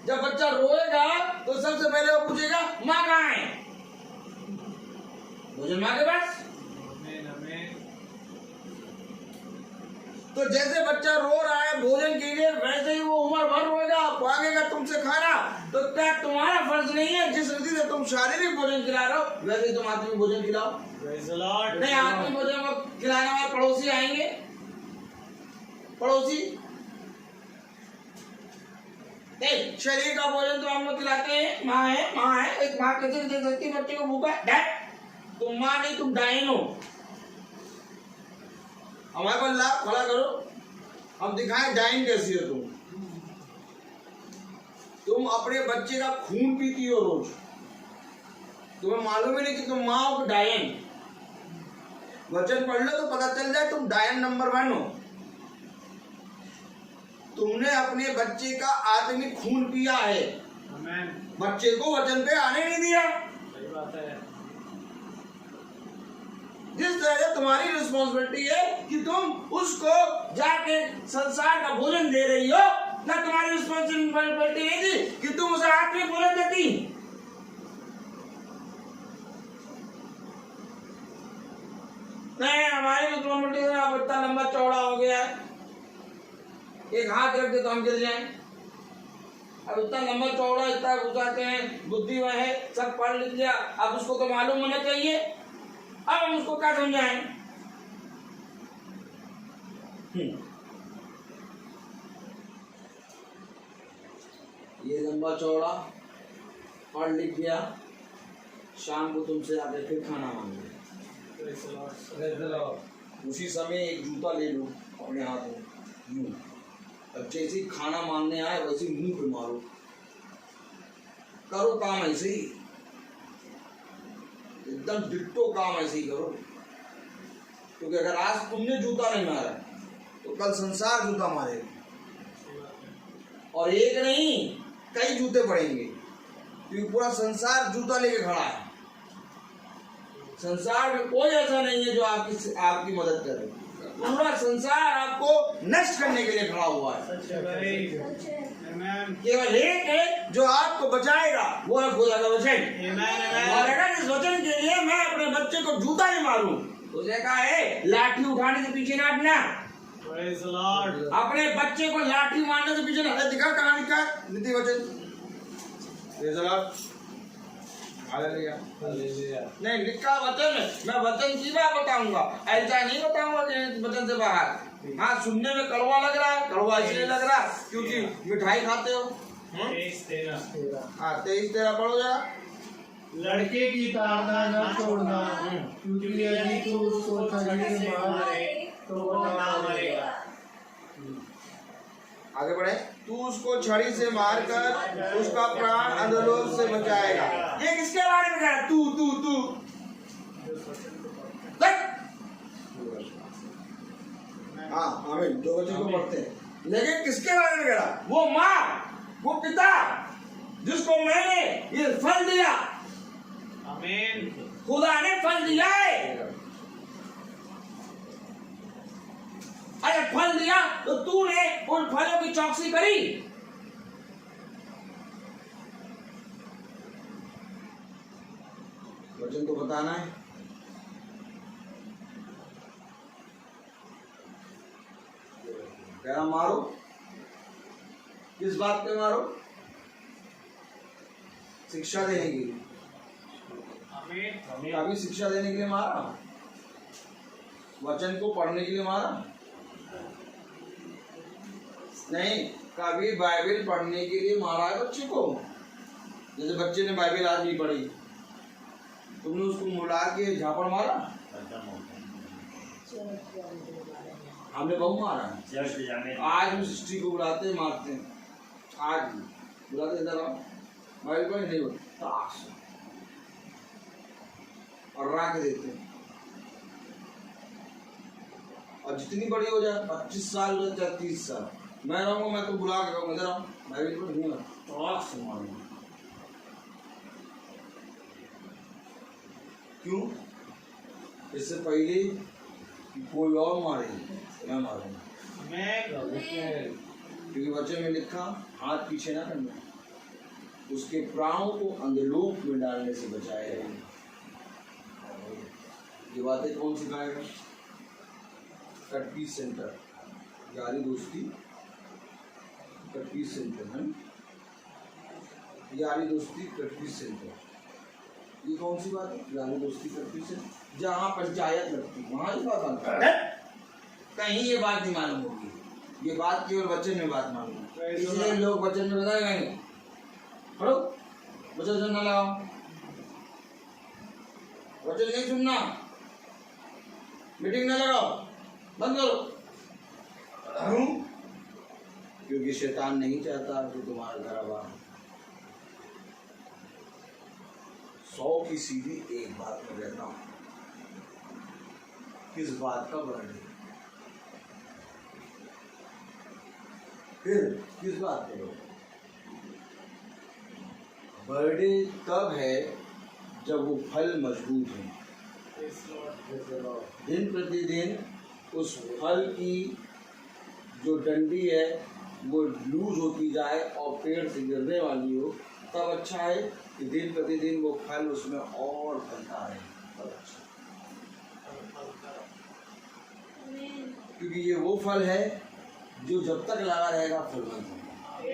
जब बच्चा रोएगा तो सबसे पहले वो पूछेगा माँ कहाँ है? भोजन माँ के पास। तो जैसे बच्चा रो रहा है भोजन के लिए, वैसे ही वो उम्र भर रोएगा, मांगेगा तुमसे खाना। तो क्या तुम्हारा फर्ज नहीं है, जिस रीति से तुम शारीरिक भोजन खिला रहे हो वैसे ही तुम आत्मिक भोजन खिलाओ? नहीं, आत्मिक भोजन को खिलाने वाले पड़ोसी आएंगे, पड़ोसी नहीं, शरीर का भोजन तो हम लोग खिलाते हैं। माँ है, एक माँ कैसे दे सकती है बच्चे को भूखा? डैड, तुम माँ नहीं, तुम डाइन हो। हमारे को ला खड़ा करो, हम दिखाएं डाइन कैसी हो तुम। तुम अपने बच्चे का खून पीती हो रोज, तुम्हें मालूम ही नहीं कि तुम माँ हो डायन। वचन पढ़ लो तो पता चल जाए तुम डायन नंबर 1 हो। तुमने अपने बच्चे का आत्मिक खून पिया है, बच्चे को वचन पे आने नहीं दिया। सही बात है। जिस तरह से तुम्हारी रिस्पॉन्सिबिलिटी है कि तुम उसको जाके संसार का भोजन दे रही हो, ना तुम्हारी रिस्पॉन्सिबिलिटी है थी कि तुम उसे आत्मिक भोजन देती। नहीं, हमारी रिस्पॉन्सिबिलिटी है। अब इतना लंबा चौड़ा हो गया है, एक हाथ रख दे तो हम गिर जाएं। अब इतना लंबा चौड़ा, इतना घुसाते हैं, बुद्धि वह है, सब पढ़ लिख लिया, अब उसको तो मालूम होना चाहिए। अब हम उसको क्या समझाएं? ये लंबा चौड़ा पढ़ लिख गया, शाम को तुमसे आके फिर खाना मांगे। उसी समय एक जूता ले लो अपने हाथ में, यूं। अब जैसे ही खाना मांगने आए वैसे ही मुंह पे मारो, करो काम ऐसे ही, एकदम डिट्टो काम ऐसे ही करो। क्योंकि अगर आज तुमने जूता नहीं मारा तो कल संसार जूता मारेगा, और एक नहीं कई जूते पड़ेंगे, क्योंकि पूरा संसार जूता लेके खड़ा है। संसार में कोई ऐसा नहीं है जो आपकी मदद करे, पूरा संसार आपको नष्ट करने के लिए खड़ा हुआ है। केवल एक है जो आपको बचाएगा, वो है खुदा का वचन। और अगर इस वचन के लिए मैं अपने बच्चे को जूता नहीं मारूं, तो कहा है लाठी उठाने से पीछे ना हटना। अपने बच्चे को लाठी मारने से पीछे ना। दिखा कहाँ लिखा नीति वचन? नहीं लिखा वचन में, मैं वचन की बात बताऊंगा, ऐसा नहीं बताऊंगा कि वचन से बाहर। हाँ, सुनने में कड़वा लग रहा है, कड़वा इसलिए लग रहा है क्योंकि मिठाई खाते हो। 23-13 पढ़ो जरा। लड़के की ताड़ना न छोड़ना, क्योंकि यदि तू उसको छड़ी से मारे तो वो ना मरेगा। आगे बढ़े। तू उसको छड़ी से मारकर उसका प्राण अधोलोक से बचाएगा। ये किसके बारे में कह रहा है? तू हाँ आमीन, जो बच्चे को पढ़ते हैं। लेकिन किसके बारे में कह रहा? वो माँ, वो पिता जिसको मैंने ये फल दिया। आमीन। खुदा ने फल दिया है। अरे फल दिया तो तूने उन फलों की चौकसी करी। वचन तो बताना है। कह रहा मारो, किस बात पे मारो? शिक्षा देने के लिए। आमीन। कभी शिक्षा देने के लिए मारा? वचन को पढ़ने के लिए मारा? नहीं। कभी बाइबल पढ़ने के लिए मारा है बच्चे को? जैसे बच्चे ने बाइबल आज नहीं पढ़ी, तुमने उसको मुला के झापड़ मारा? हमने बहु मारा है। आज हम हिस्ट्री को बुलाते हैं, मारते हैं। आज भी बुलाते, इधर आओ, बाइबल पढ़ी नहीं बोलते और राख देते हैं। और जितनी बड़ी हो जाए, 25 साल हो जाए, 30 साल, मैं रहूंगा, मैं तो बुला के कहूँगा इधर आओ, बाइबल पढ़ नहीं तो मारूंगा। क्यों? इससे पहले कोई और मारे, मैं मारूंगा। क्योंकि वचन में लिखा, हाथ पीछे ना करना, उसके प्राणों को अंधलोक में डालने से बचाएगा। ये बातें कौन सिखाएगा? कटपीस सेंटर, यारी दोस्ती कटपीस सेंटर है। यारी दोस्ती कटपीस सेंटर, ये कौन सी बात है? यारी दोस्ती कटपीस सेंटर, जहाँ पंचायत लगती वहाँ ही बात बनता है। कहीं ये बात नहीं मालूम होगी, ये बात केवल वचन में बात मालूम है। इसलिए लोग वचन में बताएगा नहीं। पढ़ो, वचन ना लगाओ, वचन नहीं सुनना, मीटिंग ना लगाओ, बंद करो। क्यों? क्योंकि शैतान नहीं चाहता कि तुम्हारा घर आबाद। 100 की सीधी एक बात में रहता हूं। किस बात का बर्थडे? फिर किस बात पे? बर्थडे तब है जब वो फल मजबूत है। दिन प्रतिदिन उस फल की जो डंडी है वो लूज होती जाए और पेड़ से गिरने वाली हो, तब अच्छा है कि दिन प्रतिदिन वो फल उसमें और फलता है, तब अच्छा। क्योंकि ये वो फल है जो जब तक लगा रहेगा फल बनता है।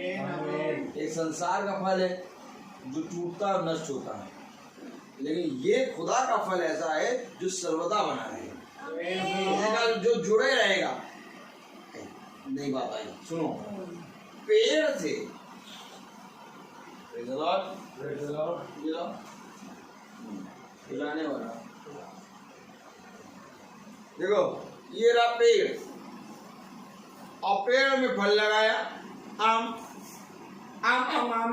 एक संसार का फल है जो टूटता और नष्ट होता है, लेकिन ये खुदा का फल ऐसा है जो सर्वदा बना रहेगा, जो जुड़े रहेगा। नहीं बात आई, सुनो। पेड़ से हिलाने वाला, देखो ये रहा पेड़, और पेड़ में फल लगाया, आम आम आम आम।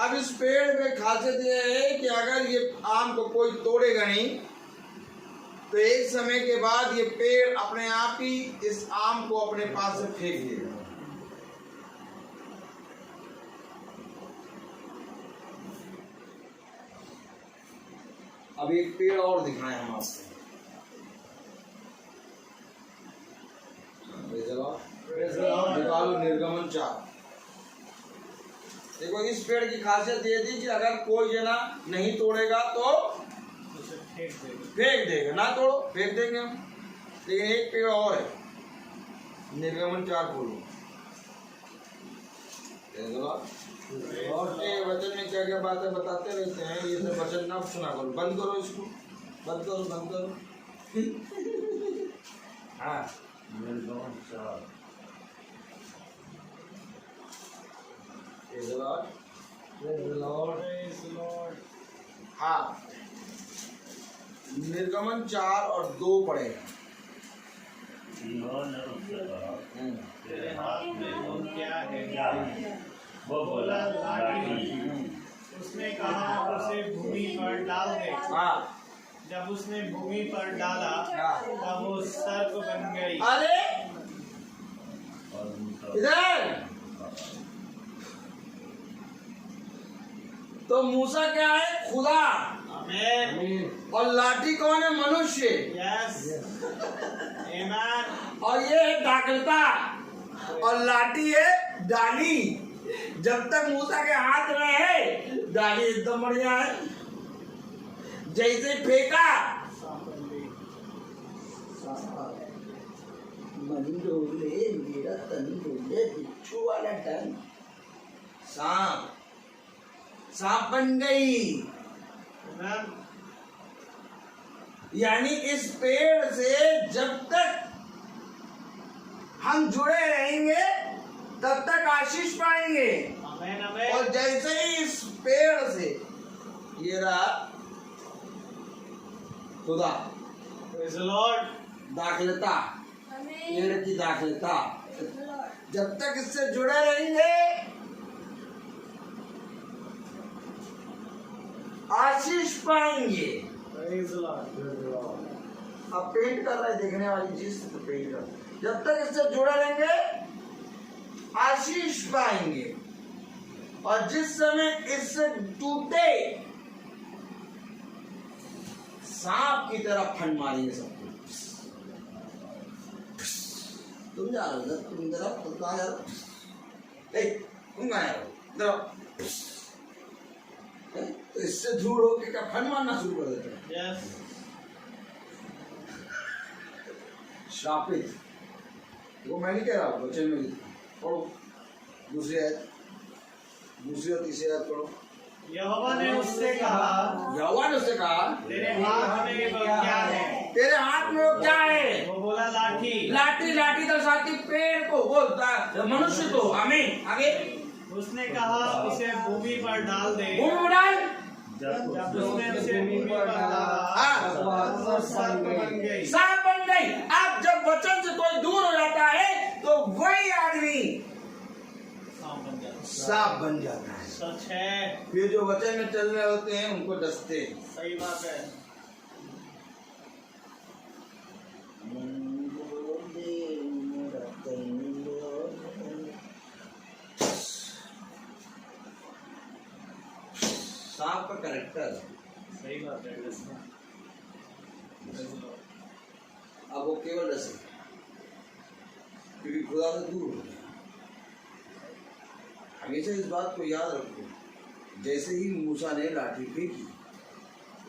अब इस पेड़ में खासियत यह है कि अगर ये आम को कोई तोड़ेगा नहीं तो एक समय के बाद ये पेड़ अपने आप ही इस आम को अपने पास से फेंक देगा। अब एक पेड़ और दिखाएं हम आपको। निकालो निर्गमन 4। देखो इस पेड़ की खासियत ये थी कि अगर कोई जना नहीं तोड़ेगा तो फेंक देगा, ना तोड़ो फेंक देंगे हम। लेकिन एक पेड़ और है, निर्गमन 4 बोलो। वचन में क्या क्या बातें बताते रहते हैं, ये सब वचन ना सुना करो, बंद करो इसको, बंद करो बंद करो। हाँ निर्गमन 4। हाँ निर्गमन 4 और 2 पढ़े। तेरे हाथ में क्या है? वो बोला उसने कहा उसे भूमि पर डाल दे। हाँ जब उसने भूमि पर डाला हाँ। तब वो सर बन गई। अरे इधर तो मूसा क्या है? खुदा। आमीन। और लाठी कौन है? मनुष्य। यस आमीन। और ये है दाखलता और लाठी है डाली। जब तक मूसा के हाथ में है डाली एकदम बढ़िया है, जैसे फेंका मन डोले मेरा तन डोले बिच्छू वाला टन, सांप सांप बन गई। आमीन। यानी इस पेड़ से जब तक हम जुड़े रहेंगे तब तक आशीष पाएंगे। आमीन आमीन। और जैसे ही इस पेड़ से ये रहा खुदा, प्रेज़ द लॉर्ड। दाखलता, पेड़ की दाखलता, जब तक इससे जुड़े रहेंगे आशीष पाएंगे। Praise the Lord. अब पेंट कर रहा है देखने वाली चीज तो पेंट कर, जब तक इससे जुड़े रहेंगे आशीष पाएंगे। और जिस समय इससे टूटे सांप की तरह फन मारेंगे सबको। तुम जा रहे हो, तुम जरा तुम कहाँ जा रहे हो? ए, तुम कहाँ जा रहे हो? जरा तो इससे दूर होके क्या फन मारना शुरू कर देते हैं। यस। श्रापित, वो मैं नहीं कह रहा हूँ, बच्चे में पढ़ो दूसरी आयत, दूसरी और तीसरी आयत पढ़ो। यहोवा ने उससे कहा, यहोवा ने उससे कहा तेरे हाथ में वो क्या है? तेरे हाथ में वो क्या है? वो बोला लाठी। लाठी, लाठी दर्शाती पेड़ को, वो मनुष्य को। आमीन। आगे उसने कहा उसे भूमि पर डाल दे। भूमि में डाल। जब उसने उसे भूमि पर डाला वो सर्प बन गई। सांप बन गई। अब जब वचन से कोई दूर हो जाता है तो वही आदमी सांप बन जाता है। सच है। फिर जो वचन में चल रहे होते हैं उनको डसते हैं। सही बात है। सांप का कैरेक्टर। सही बात है। अब वो केवल डसे क्योंकि खुदा से दूर हो गया। हमेशा इस बात को याद रखो, जैसे ही मूसा ने लाठी फेंकी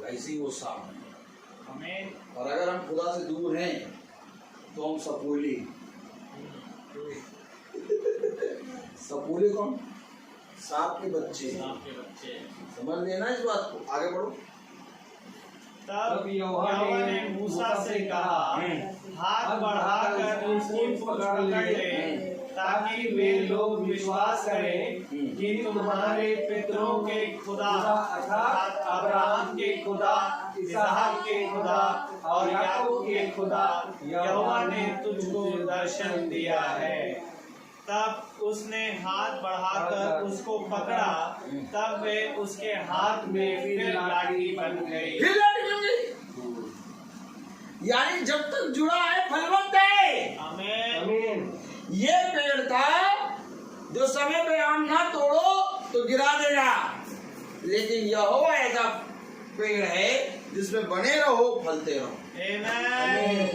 वैसे ही वो सांप बना। हमें और अगर हम खुदा से दूर हैं तो हम सपोले। सपोले कौन? सांप के बच्चे। आपके बच्चे। समझ लेना इस बात को। आगे बढ़ो। तब यहोवा ने मूसा से कहा, हाथ बढ़ाकर उनकी पूंछ पकड़ ले, ताकि वे लोग विश्वास करें कि तुम्हारे पितरों के खुदा अर्थात अब्राहम के खुदा, इसहाक के खुदा और याकूब के खुदा यहोवा ने तुझको दर्शन दिया है। तब उसने हाथ बढ़ाकर उसको पकड़ा, तब वे उसके हाथ में फिर लाठी बन गई। फिर लाठी बन गई। यानी जब तक जुड़ा है फलवंत है। आमीन। ये पेड़ था जो समय पे आम ना तोड़ो तो गिरा देगा, लेकिन यहोवा ऐसा पेड़ है जिसमें बने रहो फलते रहो। आमीन।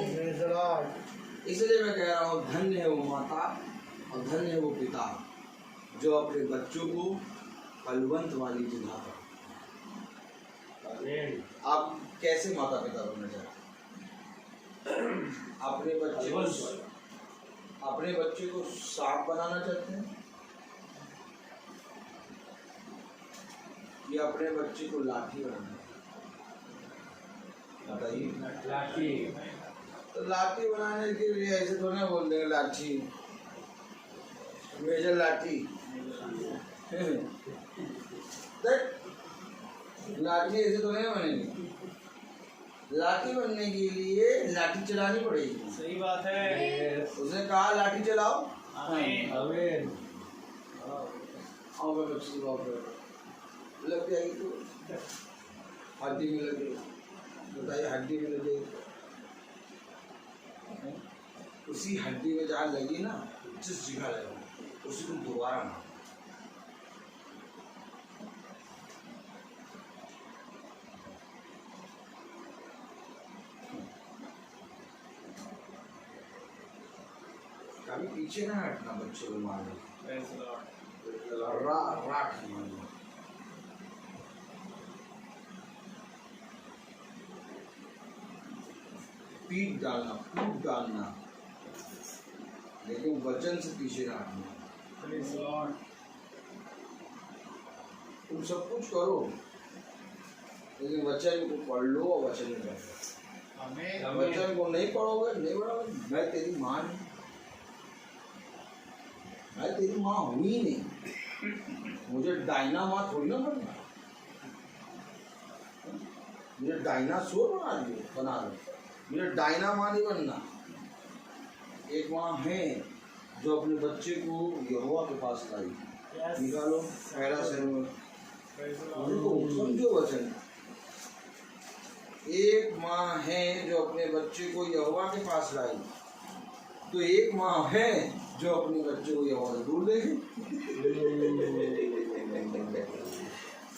इसलिए मैं कह रहा हूँ धन्य है वो माता और धन्य है वो पिता जो अपने बच्चों को फलवंत वाली जगह पर। आप कैसे माता पिता बनना चाहते हैं? अपने बच्चे को सांप बनाना चाहते हैं या अपने बच्चे को लाठी बनाना? बताइए। लाठी। तो लाठी बनाने के लिए ऐसे तो ना बोल देंगे लाठी, मेजर लाठी। लाठी ऐसे तो नहीं बनेगी। लाठी बनने के लिए लाठी चलानी पड़ेगी। सही बात है। उसने कहा लाठी चलाओ। आमीन। आमीन। आओ मैं बच्चे की बात कर लग जाएगी तो हड्डी में लग जाएगी। बताइए हड्डी में लग जाएगी उसी हड्डी में जहाँ लगी ना, जिस जगह लगी उसी को दोबारा ना। कभी पीछे ना हटना बच्चे को मारने। Praise the Lord. राख मारना। पीट डालना, कूट डालना, लेकिन वचन से पीछे ना हटना। Praise the Lord. तुम सब कुछ करो, लेकिन वचन को पढ़ लो और वचन में रहो। Amen. वचन को नहीं पढ़ोगे, नहीं पढ़ोगे, मैं तेरी माँ नहीं, मैं तेरी माँ हूँ ही नहीं। मुझे डायना माँ थोड़ी ना बनना, मुझे डायनासोर बना दो, मुझे डायना माँ नहीं बनना। एक माँ है जो अपने बच्चे को यहोवा के पास लाई। Yes. निकालो पहला शैमुएल, Praise the Lord. उनको समझो वचन। एक माँ है जो अपने बच्चे को यहोवा के पास लाई, तो एक माँ है जो अपने बच्चे को यहोवा से दूर देगी।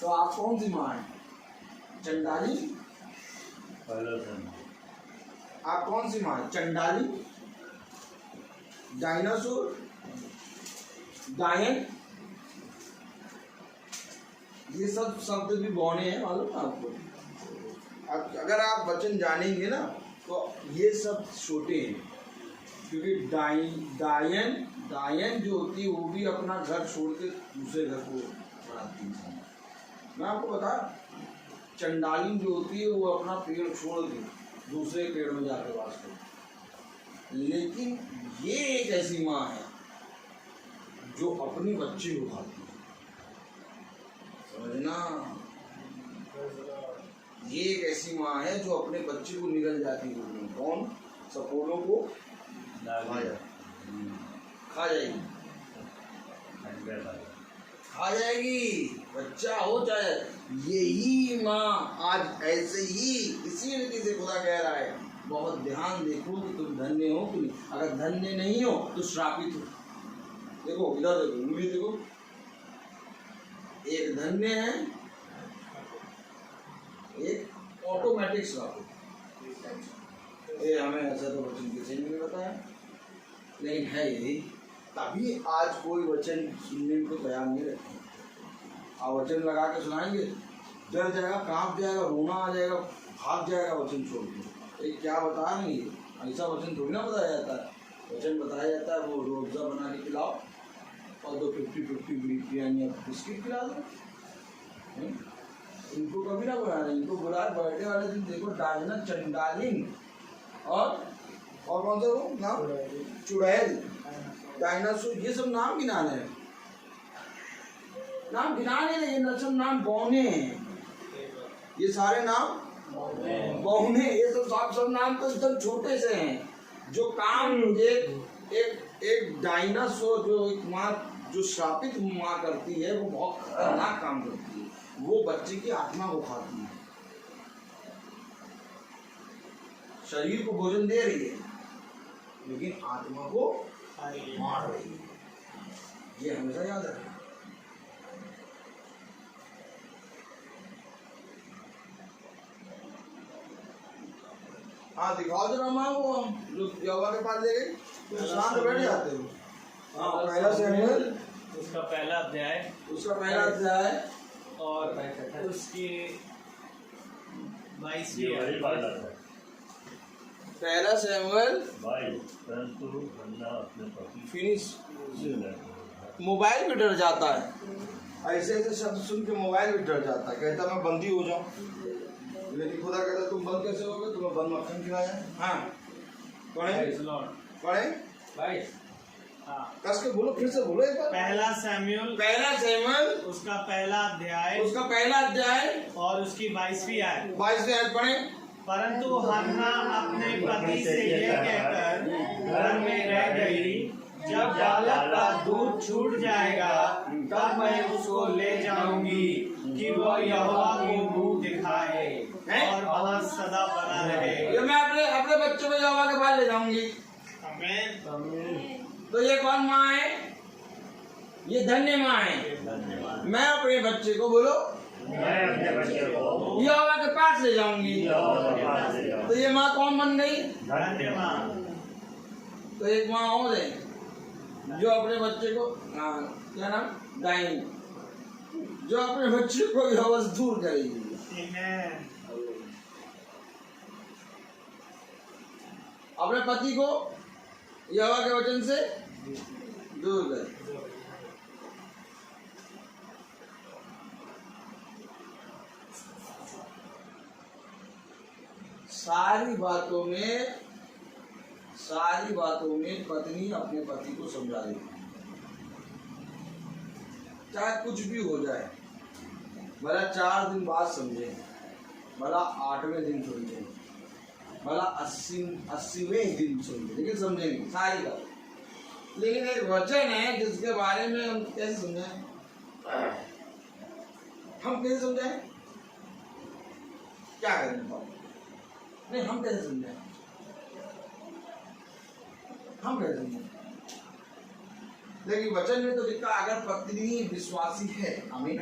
तो आप कौन सी माँ है? चंडाली? आप कौन सी माँ है? चंडाली, डायनासोर, गायन, ये सब शब्द भी बौने हैं, मालूम है आपको? अगर आप वचन जानेंगे ना तो ये सब छोटे हैं, क्योंकि डायन जो होती है वो भी अपना घर छोड़ के दूसरे घर को बनाती है। मैं आपको बता, चंडालिन जो होती है वो अपना पेड़ छोड़ के दूसरे पेड़ में जाकर वास करती है। लेकिन ये एक ऐसी माँ है जो अपने बच्चे को खाती है, समझना। ये एक ऐसी माँ है जो अपने बच्चे को निगल जाती है। कौन? सपोलों को खा जाएगी, खा जाएगी, बच्चा हो चाहे। यही माँ आज ऐसे ही इसी रीति से खुदा कह रहा है, बहुत ध्यान देखो कि तुम धन्य हो कि नहीं। अगर धन्य नहीं हो तो श्रापित हो। देखो इधर देखो, उंगली देखो, एक धन्य है, एक ऑटोमेटिक श्रापित। ये हमें ऐसा तो वचन किसी ने नहीं बताया, लेकिन है यही। तभी आज कोई वचन सुनने को तैयार नहीं रहते। आप वचन लगा के सुनाएंगे, डर जाएगा, कांप जाएगा, रोना आ जाएगा, भाग जाएगा वचन छोड़ के। ये क्या बता नहीं, ऐसा वचन थोड़ी ना बताया जाता है। वचन बताया जाता है वो रोजा बना के खिलाओ और 250 बिरयानी बिस्किट खिला दो। इनको कभी ना बुलाना, इनको बुलाए बर्थडे वाले दिन। देखो डालना चंडालिन और कौन सा वो नाम, चुड़ैल, डायनासोर, ये सब नाम गिनाने हैं, नाम गिनाने नहीं, ये सब नाम बौने हैं। ये सारे नाम बौने, ये सब नाम तो एकदम छोटे से हैं। जो काम एक डायनासोर जो एक माँ जो श्रापित माँ करती है वो बहुत खतरनाक काम करती है। वो बच्चे की आत्मा को खाती है, शरीर को भोजन दे रही है लेकिन आत्मा को मार रही है। ये हमेशा याद रखना। हाँ दिखाओ जरा माँ, वो जो यहोवा के पास ले गई, तो शांत बैठ जाते हो। हाँ पहला शैमुएल उसका पहला अध्याय, उसका पहला अध्याय और उसकी 22वीं पहला शैमुएल फिनिश। मोबाइल भी डर जाता है, ऐसे ऐसे शब्द सुन के मोबाइल भी डर जाता है, कहता मैं बंदी हो जाऊं। लेकिन खुदा कहता तुम बंद कैसे हो गए, तुम्हें बंद मक्खन खिलाया। हाँ पढ़े पढ़े भाई, हाँ कस के बोलो, फिर से बोलो एक बार। पहला शैमुएल उसका पहला अध्याय और उसकी 22वीं आयत। 22वीं आयत पढ़े। परंतु हन्ना अपने पति से यह कहकर घर में रह गई, जब बालक का दूध छूट जाएगा तब मैं उसको ले जाऊंगी कि वो यहोवा को मुंह दिखाए और वहाँ सदा बना रहे। ये मैं अपने बच्चों को यहोवा के पास ले जाऊंगी। तो ये कौन माँ है? ये धन्य माँ है। मैं अपने बच्चे को बोलो यहोवा के पास ले जाऊंगी। तो ये माँ कौन बन गई? तो एक माँ और है जो अपने बच्चे को क्या नाम, गायन, जो अपने बच्चे को यहोवा से दूर करेगी। अपने पति को यहोवा के वचन से दूर करेगी। सारी बातों में पत्नी अपने पति को समझा देती है, चाहे कुछ भी हो जाए। भला 4 दिन बाद समझे, भला 8वें दिन समझे, भला 80वें दिन समझे, लेकिन समझेंगे सारी बात। लेकिन एक वचन है जिसके बारे में हम कैसे समझाएं? हम कैसे समझाएं? क्या करें बताओ? नहीं, हम कैसे समझाएं? हम कैसे समझाएं? लेकिन वचन में तो लिखा अगर पत्नी विश्वासी है, आमीन,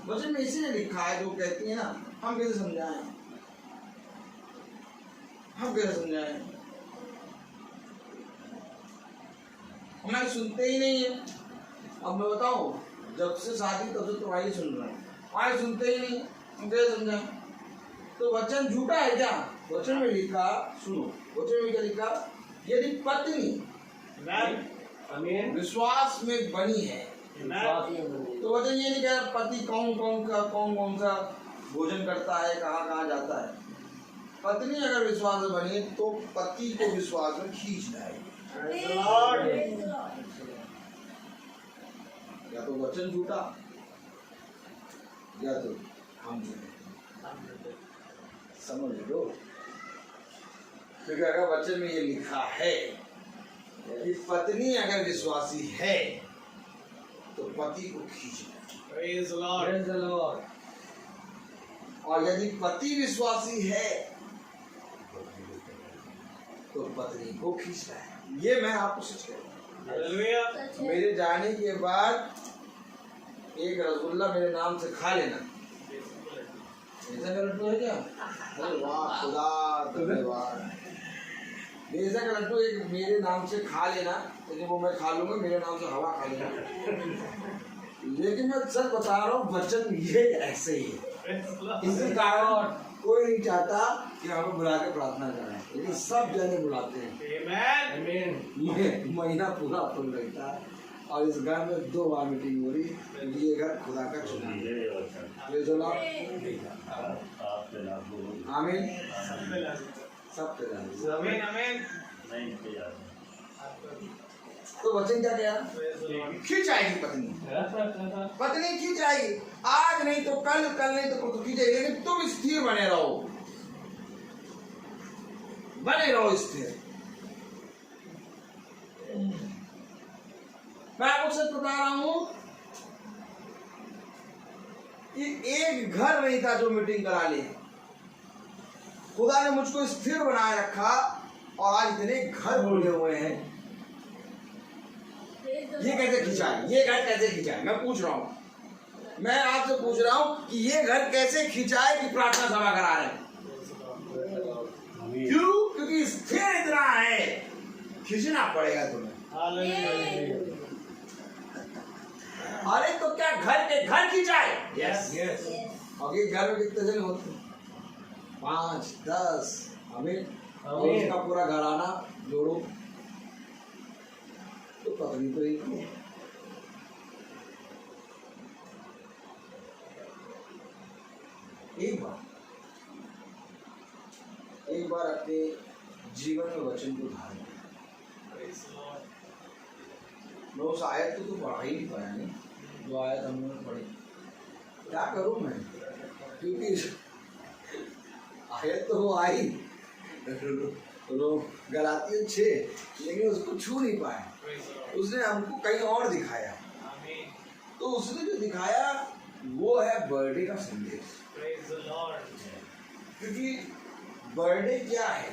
वचन में इसीलिए लिखा है जो कहती है ना, हम कैसे समझाएं? हम कैसे समझाएं? हमारे सुनते ही नहीं है। अब मैं बताऊं, जब से शादी तब से तुम्हारी सुन रहे हैं, हमारे सुनते ही नहीं, हम कैसे समझाएं? तो वचन झूठा है क्या? वचन में लिखा, सुनो, वचन में क्या लिखा? यदि पत्नी विश्वास में बनी है, तो वचन ये नहीं कह पति कौन सा भोजन करता है, कहाँ जाता है। पत्नी अगर विश्वास में बनी तो पति को विश्वास में खींच लाएगी। या तो वचन झूठा या तो हम झूठे, समझ लो। क्योंकि अगर वचन में ये लिखा है कि पत्नी अगर विश्वासी है तो पति को खींचना। Praise the Lord. और यदि पति विश्वासी है तो पत्नी को खींचना है। ये मैं आपको सच कह रहा हूं। मेरे जाने के बाद एक रसगुल्ला मेरे नाम से खा लेना, ऐसा लड्डू है क्या? अरे वाह, खुदा धन्यवाद। ऐसा लड्डू एक मेरे नाम से खा लेना, लेकिन वो मैं खा लूंगा, मेरे नाम से हवा खा लेना। लेकिन मैं सच बता रहा हूँ, वचन ये ऐसे ही है। इसी कारण कोई नहीं चाहता कि हमें बुला के प्रार्थना करें, लेकिन सब जने बुलाते हैं। महीना पूरा फुल रहता है और इस घर में 2 बार मीटिंग हो रही है। ये घर खुदा का चुना है। आमीन, सब पे तो वचन क्या कहा? खींच आएगी पत्नी खींच आएगी। आज नहीं तो कल नहीं तो खींच आएगी, लेकिन तुम स्थिर बने रहो स्थिर। मैं आपको सच बता रहा हूं कि एक घर नहीं था जो मीटिंग करा ले। खुदा ने मुझको स्थिर बनाए रखा और आज इतने घर खुले हुए हैं। ये कैसे खिंचाए? ये घर कैसे खिंचाए? मैं पूछ रहा हूँ, मैं आपसे पूछ रहा हूँ कि ये घर कैसे खिंचाए कि प्रार्थना सभा करा रहे? क्यों? क्योंकि स्थिर इतना है, खींचना पड़ेगा तुम्हें। अरे तो क्या घर के घर खिंचाए? यस। और ये घर में कितने जन होते हैं? 5, 10। आमीन। और उसका पूरा घराना जोड़ो तो पत्नी तो एक है। एक बार अपने जीवन में वचन को धारण करें। मैं उस आयत को तो पढ़ा ही नहीं पाया, नहीं जो आयत हमने पढ़ी। क्या करूं मैं? क्योंकि आयत तो वो आई गलातियों 6, लेकिन उसको छू नहीं पाया। उसने हमको कहीं और दिखाया। तो उसने जो दिखाया वो है बर्थडे का संदेश। क्योंकि बर्थडे क्या है?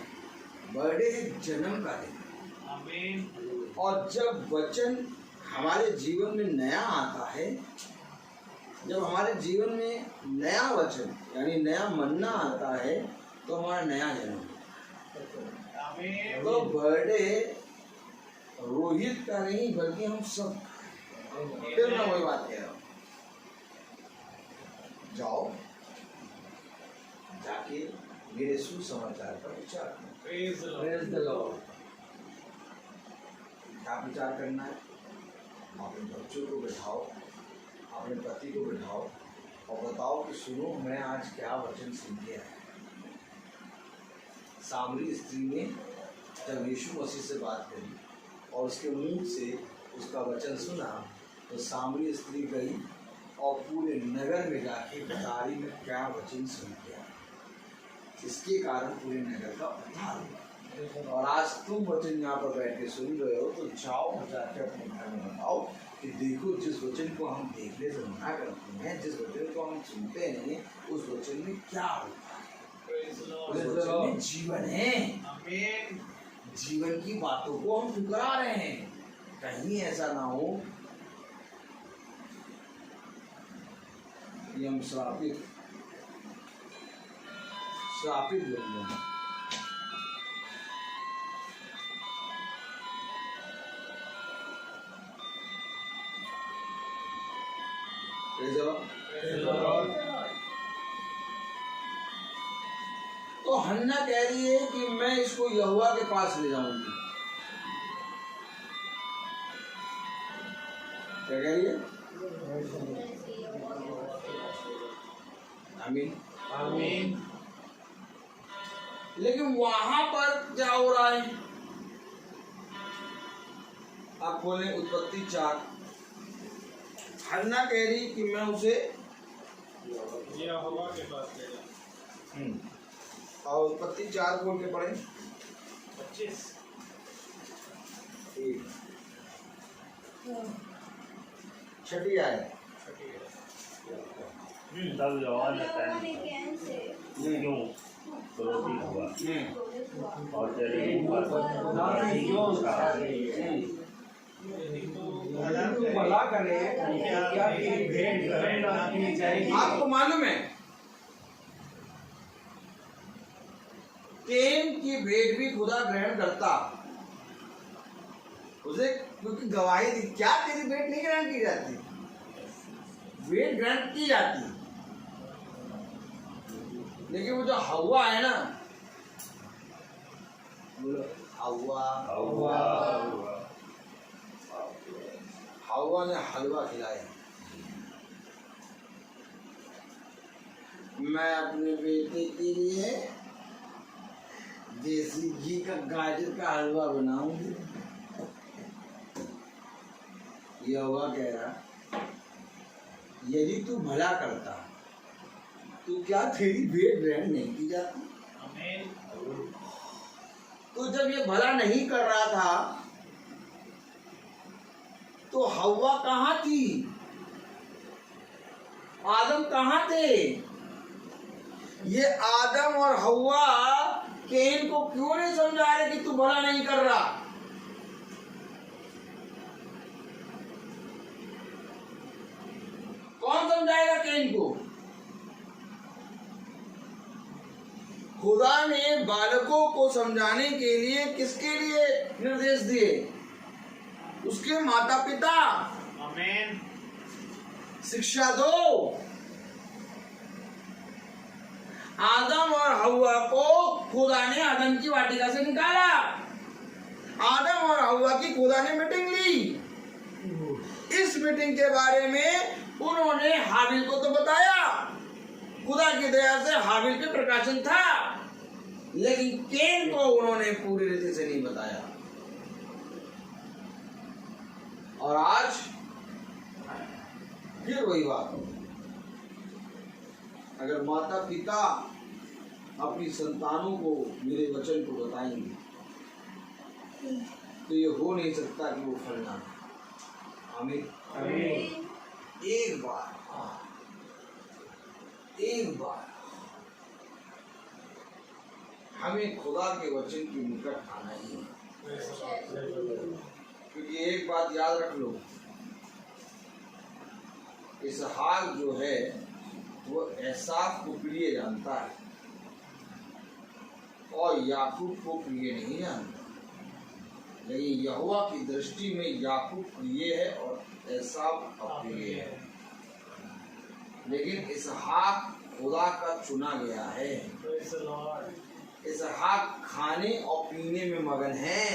बर्थडे है जन्म का दिन। आमीन। और जब वचन हमारे जीवन में नया आता है, जब हमारे जीवन में नया वचन यानी नया मन्ना आता है, तो हमारा नया जन्म होता है। तो बर्थडे रोहित का नहीं बल्कि हम सब, फिर मैं वही बात कह रहा हूँ, जाओ जाके मेरे सुसमाचार पर विचार करो। Praise the Lord. क्या विचार करना है? अपने बच्चों को बिठाओ, अपने पति को बिठाओ और बताओ कि सुनो, मैं आज क्या वचन सुन के आया। सामरी स्त्री ने जब यीशु मसीह से बात करी और उसके मुंह से उसका वचन सुना, तो सामरी स्त्री गई और पूरे नगर में जाके बता रही मैं क्या वचन सुन के आया। इसके कारण पूरे नगर का उद्धार हुआ। और आज तुम वचन यहाँ पर बैठ के सुन रहे हो, तो जाओ जाकर अपने घर में बताओ कि देखो, जिस वचन को हम देखने से मना करते हैं, जिस वचन को हम सुनते हैं, उस वचन में क्या होता है। उस वचन में जीवन है। आमीन। जीवन की बातों को हम ठुकरा रहे हैं। कहीं ऐसा ना हो कि हम श्रापित बन जाए। तो हन्ना कह रही है कि मैं इसको यहोवा के पास ले जाऊंगी। क्या कह रही है? आमीन आमीन। लेकिन वहां पर क्या हो रहा है? आप बोले उत्पत्ति 4। हन्ना कह रही कि मैं उसे यहोवा के पास ले जाऊं। और उत्पत्ति 4 बोल के पढ़े 25। 6 आए। तब यहोवा ने कैन से क्यों क्रोधित हुआ और तेरे ऊपर क्यों कहा? भला करे क्या भेंट ग्रहण ना की जाएगी। आपको मालूम है केन की भेंट भी खुदा ग्रहण करता उसे, क्योंकि गवाही दी। क्या तेरी भेंट नहीं ग्रहण की जाती? भेंट ग्रहण की जाती, लेकिन वो जो हवा है ना, बोलो हवा ने हलवा खिलाया। मैं अपने बेटे के लिए देसी घी का गाजर का हलवा बनाऊंगी। यह हुआ कह रहा, यदि तू भला करता तो क्या तेरी भेंट ग्रहण नहीं की जाती? आमीन। तो जब ये भला नहीं कर रहा था तो हव्वा कहाँ थी? आदम कहाँ थे? ये आदम और हव्वा केन को क्यों नहीं समझा रहे कि तू भला नहीं कर रहा? कौन समझाएगा केन को? खुदा ने बालकों को समझाने के लिए किसके लिए निर्देश दिए? उसके माता पिता। आमीन। शिक्षा दो। आदम और हव्वा को खुदा ने आदम की वाटिका से निकाला। आदम और हव्वा की खुदा ने मीटिंग ली। इस मीटिंग के बारे में उन्होंने हाबिल को तो बताया। खुदा की दया से हाबिल पे प्रकाशन था, लेकिन केन को उन्होंने पूरी रीति से नहीं बताया। और आज फिर वही बात। अगर माता पिता अपनी संतानों को मेरे वचन को बताएंगे तो ये हो नहीं सकता कि वो फलना। हमें एक बार हमें खुदा के वचन के निकट आना ही है। बात याद रख लो, इसहाक जो है वो एसाव को प्रिय जानता है और याकूब को प्रिय नहीं जानता। लेकिन यहोवा की दृष्टि में याकूब प्रिय है और एसाव अप्रिय है। लेकिन इसहाक खुदा का चुना गया है। इसहाक खाने और पीने में मगन है।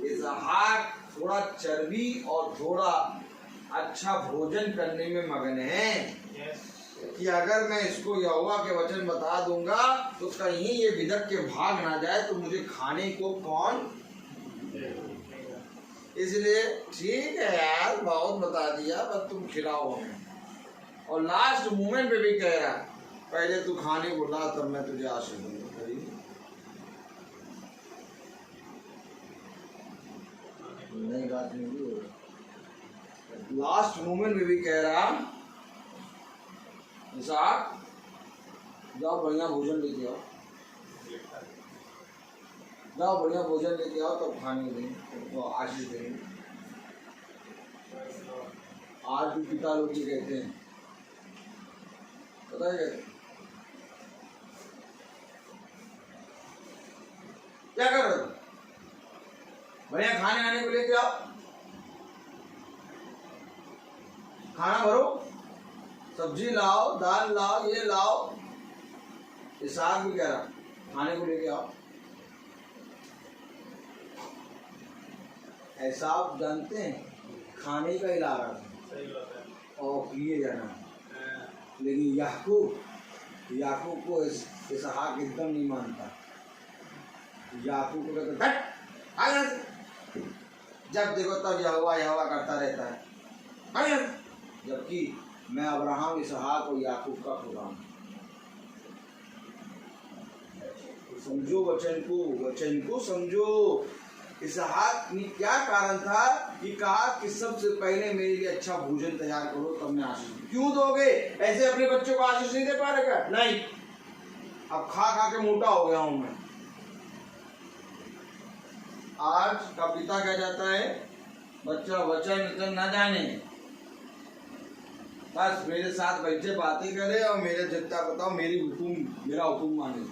इसहाक थोड़ा चर्बी और थोड़ा अच्छा भोजन करने में मगन है कि अगर मैं इसको यहोवा के वचन बता दूंगा तो कहीं ये बिदक के भाग ना जाए तो मुझे खाने को कौन। इसलिए ठीक है यार, बहुत बता दिया, बस तुम खिलाओ हमें। और लास्ट मोमेंट पे भी कह रहा पहले तू खाने को ला तब मैं तुझे आशीष दूंगा। नहीं बात नहीं, लास्ट मोमेंट में भी कह रहा इसहाक जाओ बढ़िया भोजन लेके आओ, जाओ बढ़िया भोजन लेके आओ तब खाने देंगे तो आशीष देंगे। आज भी पिता लोग जी कहते हैं, पता है क्या कर रहे हो, बढ़िया खाने आने को लेके आओ, खाना भरो, सब्जी लाओ, दाल लाओ, ये लाओ। इसहाक भी कह रहा खाने को लेके आओ। ऐसा आप जानते हैं खाने का इलाका था और पिए जाना, लेकिन याकूब को इसहाक एकदम नहीं मानता। याकूब को कहता जब देखो तब यहोवा करता रहता है, जबकि मैं अब्राहम, इसहाक और याकूब का खुदा हूं। समझो वचन को समझो। इसहाक ने क्या कारण था कि कहा कि सबसे पहले मेरे लिए अच्छा भोजन तैयार करो तब मैं आशीष। क्यों दोगे? ऐसे अपने बच्चों को आशीष नहीं दे पा रहे क्या? नहीं, अब खा के मोटा हो गया हूं मैं। आज का पिता क्या जाता है, बच्चा वचन न जाने, बस मेरे साथ बैठे बातें करे और मेरे जितना बताओ मेरा हुकुम माने।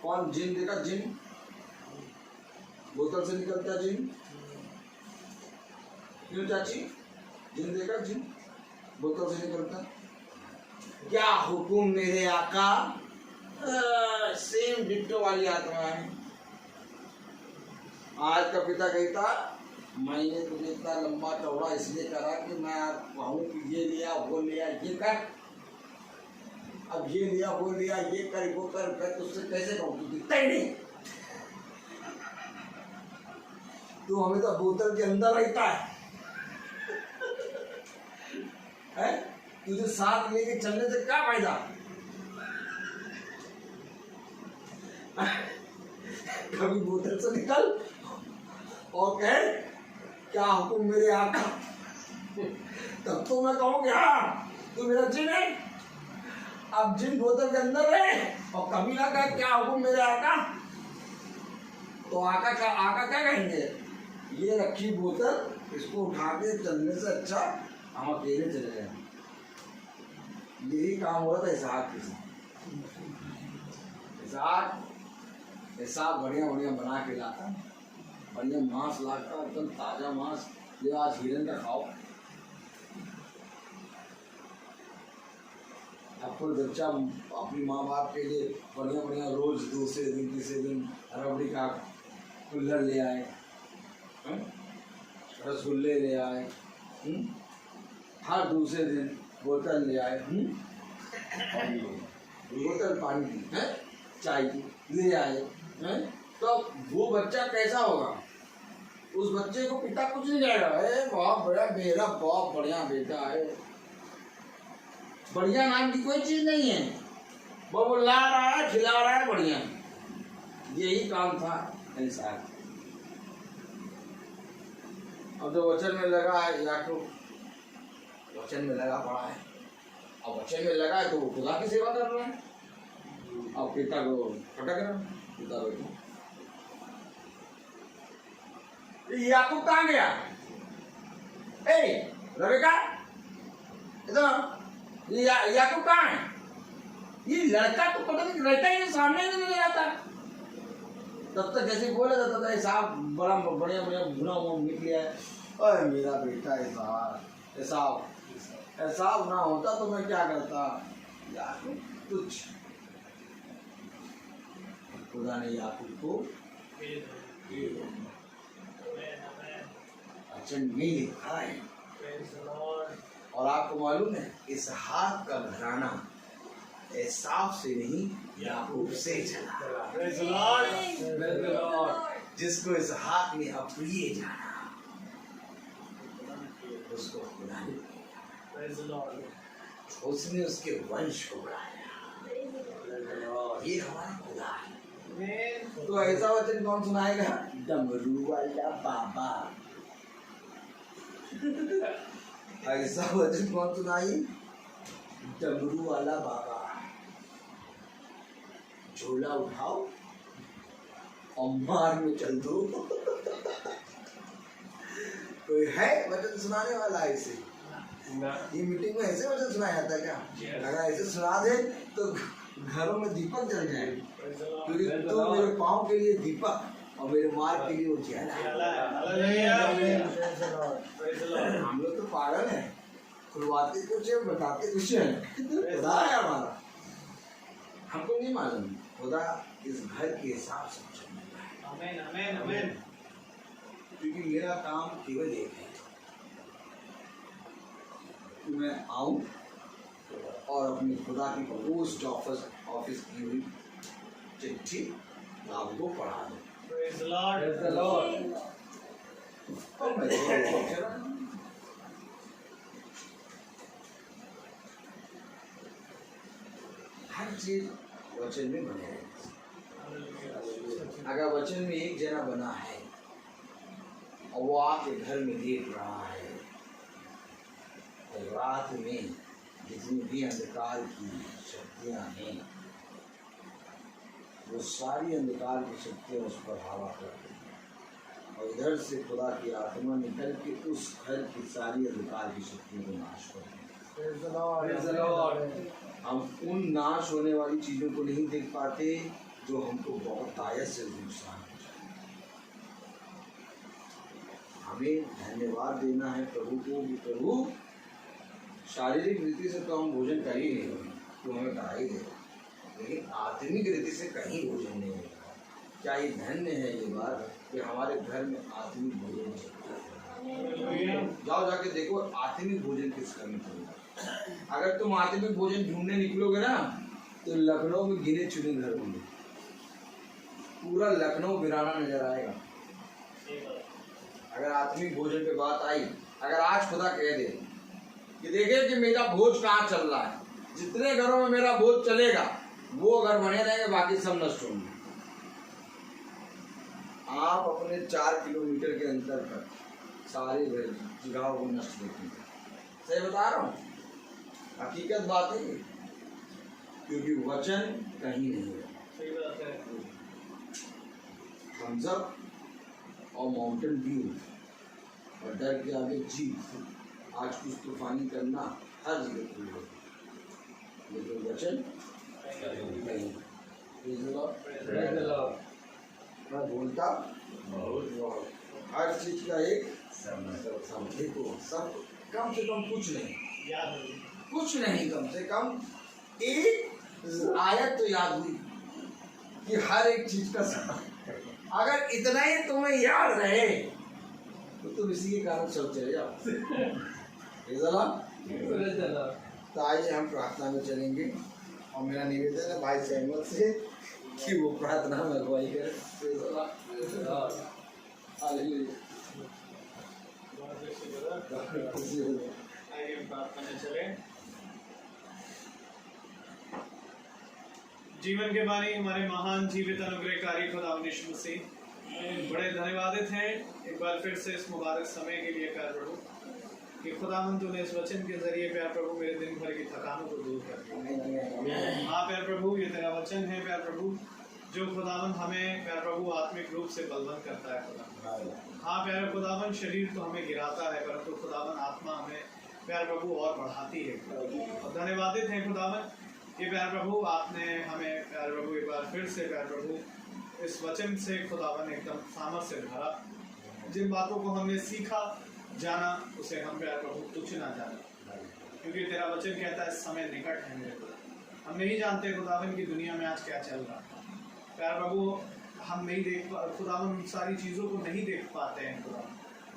कौन जिन देखा? जिन बोतल से निकलता जिन, क्यों चाची? जिन देखा? जिन बोतल से निकलता। क्या हुकुम मेरे आका, सेम डिट्टो वाली आत्मा है। आज का पिता कहता मैंने तुझे इतना लंबा चौड़ा इसलिए करा कि मैं कहूँ कि ये लिया वो लिया ये कर, अब ये लिया वो लिया ये कर वो कर, मैं तुझसे कैसे कहूँ? तू दिखता ही नहीं, तू हमें तो बोतल के अंदर रहता है? तुझे साथ लेके चलने से क्या फायदा? कभी बोतल से निकल और कहे क्या हुकुम मेरे आका, तब तो मैं कहूँ कि हाँ तू मेरा जिन है। अब जिन बोतल के अंदर रहे और कभी ना कहे क्या हुकुम मेरे आका, तो आका क्या कहेंगे? ये रखी बोतल, इसको उठा के चलने से अच्छा हम अकेले चले जाए। यही काम हो रहा था इसहाक के साथ। इसहाक बढ़िया बना के लाता, बढ़िया मांस लाता, एकदम ताजा मांस, जो आज हिरन का खाओ। आपको बच्चा अपनी माँ बाप के लिए बढ़िया रोज दूसरे दिन तीसरे दिन रबड़ी का कुल्हड़ ले आए, रसगुल्ले ले आए, हर दूसरे दिन बोतल ले आए, बोतल पानी की है, चाय की ले आए हैं। तो वो बच्चा कैसा होगा? उस बच्चे को पिता कुछ नहीं जाएगा, बहुत बड़ा मेरा बहुत बढ़िया बेटा है, बढ़िया नाम की कोई चीज नहीं है, वो ला रहा है खिला रहा है बढ़िया। यही काम था इंसान। अब जो वचन में लगा है याकूब, वचन में लगा पड़ा है, अब वचन में लगा है तो वो खुदा की सेवा कर रहा है। अब पिता को फटक रहा, पिता बैठो याकूब कहाँ गया? ए रेबेका, इधर याकूब कहाँ है? ये लड़का तो पता नहीं रहता ही नहीं, सामने ही नहीं आता। तब तक जैसे बोला जाता था साहब बड़ा बढ़िया बढ़िया भुना हुआ मीट लिया है। अरे मेरा बेटा ऐसा ना होता तो मैं क्या करता याकूब। कुछ खुदा ने याकूब को वचन में लिखा है। और आपको मालूम है इसहाक का घराना एसाव से नहीं याकूब से चला। जिसको इसहाक ने अप्रिय जाना उसको खुदा ने उसने उसके वंश को बढ़ाया। ये हमारा खुदा है। तो ऐसा वचन कौन सुनाएगा? डमरू वाला बाबा। ऐसा वचन कौन सुनाई? डमरू वाला बाबा। झोला उठाओ और मार में चल दो। कोई है वचन सुनाने वाला ऐसे? ये मीटिंग में ऐसे वचन सुनाया जाता है क्या? अगर ऐसे सुना दे तो घरों में दीपक जल जाए, क्योंकि तो मेरे पाँव के लिए दीपक और मेरे मार्ग के लिए उजियाला। हम लोग तो पागल हैं, खुलवाते कुछ है बताते कुछ है। खुदा है हमारा, हमको नहीं मालूम। खुदा इस घर के हिसाब से आमीन आमीन आमीन। क्योंकि मेरा काम केवल एक है कि मैं आऊं और अपने खुदा की पोस्ट ऑफिस की हुई चिट्ठी आपको पढ़ा दूं। Praise the Lord. Praise the Lord. और मैं हर चीज वचन में बने है। अगर वचन में एक जना बना है और वो आपके घर में देख रहा है तो रात में जितनी भी अंधकार की शक्तियां हैं वो सारी अंधकार की शक्तियां उस पर हवा करती हैं और इधर से खुदा की आत्मा निकल के उस घर की सारी अंधकार की शक्तियों को नाश करती है। हम उन नाश होने वाली चीजों को नहीं देख पाते जो हमको बहुत आयत से नुकसान पहुंचाए। हमें धन्यवाद देना है प्रभु को कि प्रभु शारीरिक रीति से तो हम भोजन कर ही नहीं, तो हमें करा ही देगा, लेकिन आत्मिक रीति से कहीं भोजन नहीं होगा। क्या ये धन्य है ये बात कि हमारे घर में आत्मिक भोजन चलता है। जाओ जाके देखो आत्मिक भोजन किस कमी पर। अगर तुम आत्मिक भोजन ढूंढने निकलोगे ना तो लखनऊ में गिने चुने घर होंगे, पूरा लखनऊ वीराना नजर आएगा। अगर आत्मिक भोजन पे बात आई, अगर आज खुदा कह दे कि देखे कि मेरा भोज कहाँ चल रहा है, जितने घरों में मेरा भोज चलेगा वो घर बने रहेंगे, बाकी सब नष्ट होंगे। आप अपने 4 किलोमीटर के अंतर पर सारे जगहों को नष्ट देखेंगे। सही बता रहा हूँ, हकीकत बात है, क्योंकि वचन कहीं नहीं है। सही बात है। थम्स अप और माउंटेन व्यू और डर के आगे जीत, आज कुछ तूफानी करना हर जगह खुल है, लेकिन वचन नहीं। मैं बोलता हर चीज का एक समझे को सब कम से कम कुछ नहीं, कुछ नहीं, कम से कम एक आयत तो याद हुई कि हर एक चीज का समय। अगर इतना ही तुम्हें याद रहे तो तुम इसी के कारण सब चले जाओ। तो आइए हम प्रार्थना में चलेंगे और मेरा निवेदन है भाई सैमुअल से कि वो प्रार्थना में अगुवाई करे। आइए प्रार्थना में चले। जीवन के बानी हमारे महान जीवित अनुग्रहकारी खुदा यीशु मसीह, बड़े धन्यवादित हैं एक बार फिर से इस मुबारक समय के लिए प्यार प्रभु कि खुदावंद तूने इस वचन के जरिए प्यार प्रभु मेरे दिन भर की थकानों को दूर कर दिया। हाँ प्यार प्रभु, ये तेरा वचन है प्यार प्रभु जो खुदावन हमें प्यारे प्रभु आत्मिक रूप से बलवंत करता है खुदा। हाँ प्यारे खुदावन, शरीर तो हमें गिराता है परंतु खुदावन आत्मा हमें प्यारे प्रभु और बढ़ाती है। और धन्यवादित हैं खुदावन कि प्यारे प्रभु आपने हमें प्यारे प्रभु एक बार फिर से प्यारे प्रभु इस वचन से खुदावन एकदम सामर्थ्य से भरा। जिन बातों को हमने सीखा जाना उसे हम प्यारे प्रभु तुच्छ ना जाना, क्योंकि तेरा वचन कहता है समय निकट है मेरे खुदा। हम नहीं जानते खुदावन की दुनिया में आज क्या चल रहा है प्यारे प्रभु, हम नहीं देख खुदावन सारी चीज़ों को नहीं देख पाते हैं खुदा,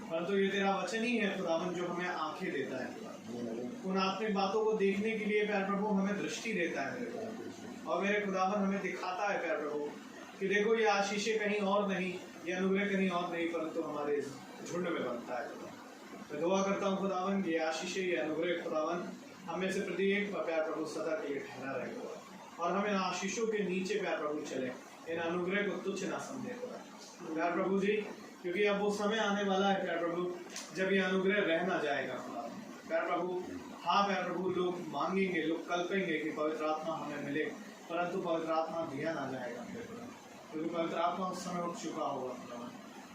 परंतु ये तेरा वचन ही है खुदावन जो हमें आंखें देता है खुदा। उन आत्मिक बातों को देखने के लिए प्यारे प्रभु हमें दृष्टि देता है मेरे खुदा, और मेरे खुदावन हमें दिखाता है प्यारे प्रभु कि देखो ये आशीषें कहीं और नहीं, ये अनुग्रह कहीं और नहीं, परंतु हमारे झुंड में बनता है खुदा। मैं दुआ करता हूँ खुदावन ये आशीषें, ये अनुग्रह खुदावन हमें से प्रत्येक प्यार प्रभु सदा के लिए ठहरा रहे खुदा, और हम इन आशीषों के नीचे प्यार प्रभु चले, इन अनुग्रह को तुच्छ ना समझे खुदा प्यार प्रभु जी, क्योंकि अब वो समय आने वाला है प्यार प्रभु जब ये अनुग्रह रह ना जाएगा खुदा प्यार प्रभु। हाँ प्यार प्रभु, लोग मांगेंगे, लोग कल्पेंगे कि पवित्र आत्मा हमें मिले, परंतु पवित्र आत्मा दिया ना जाएगा क्योंकि पवित्र आत्मा उस समय उठ चुका होगा खुदावन।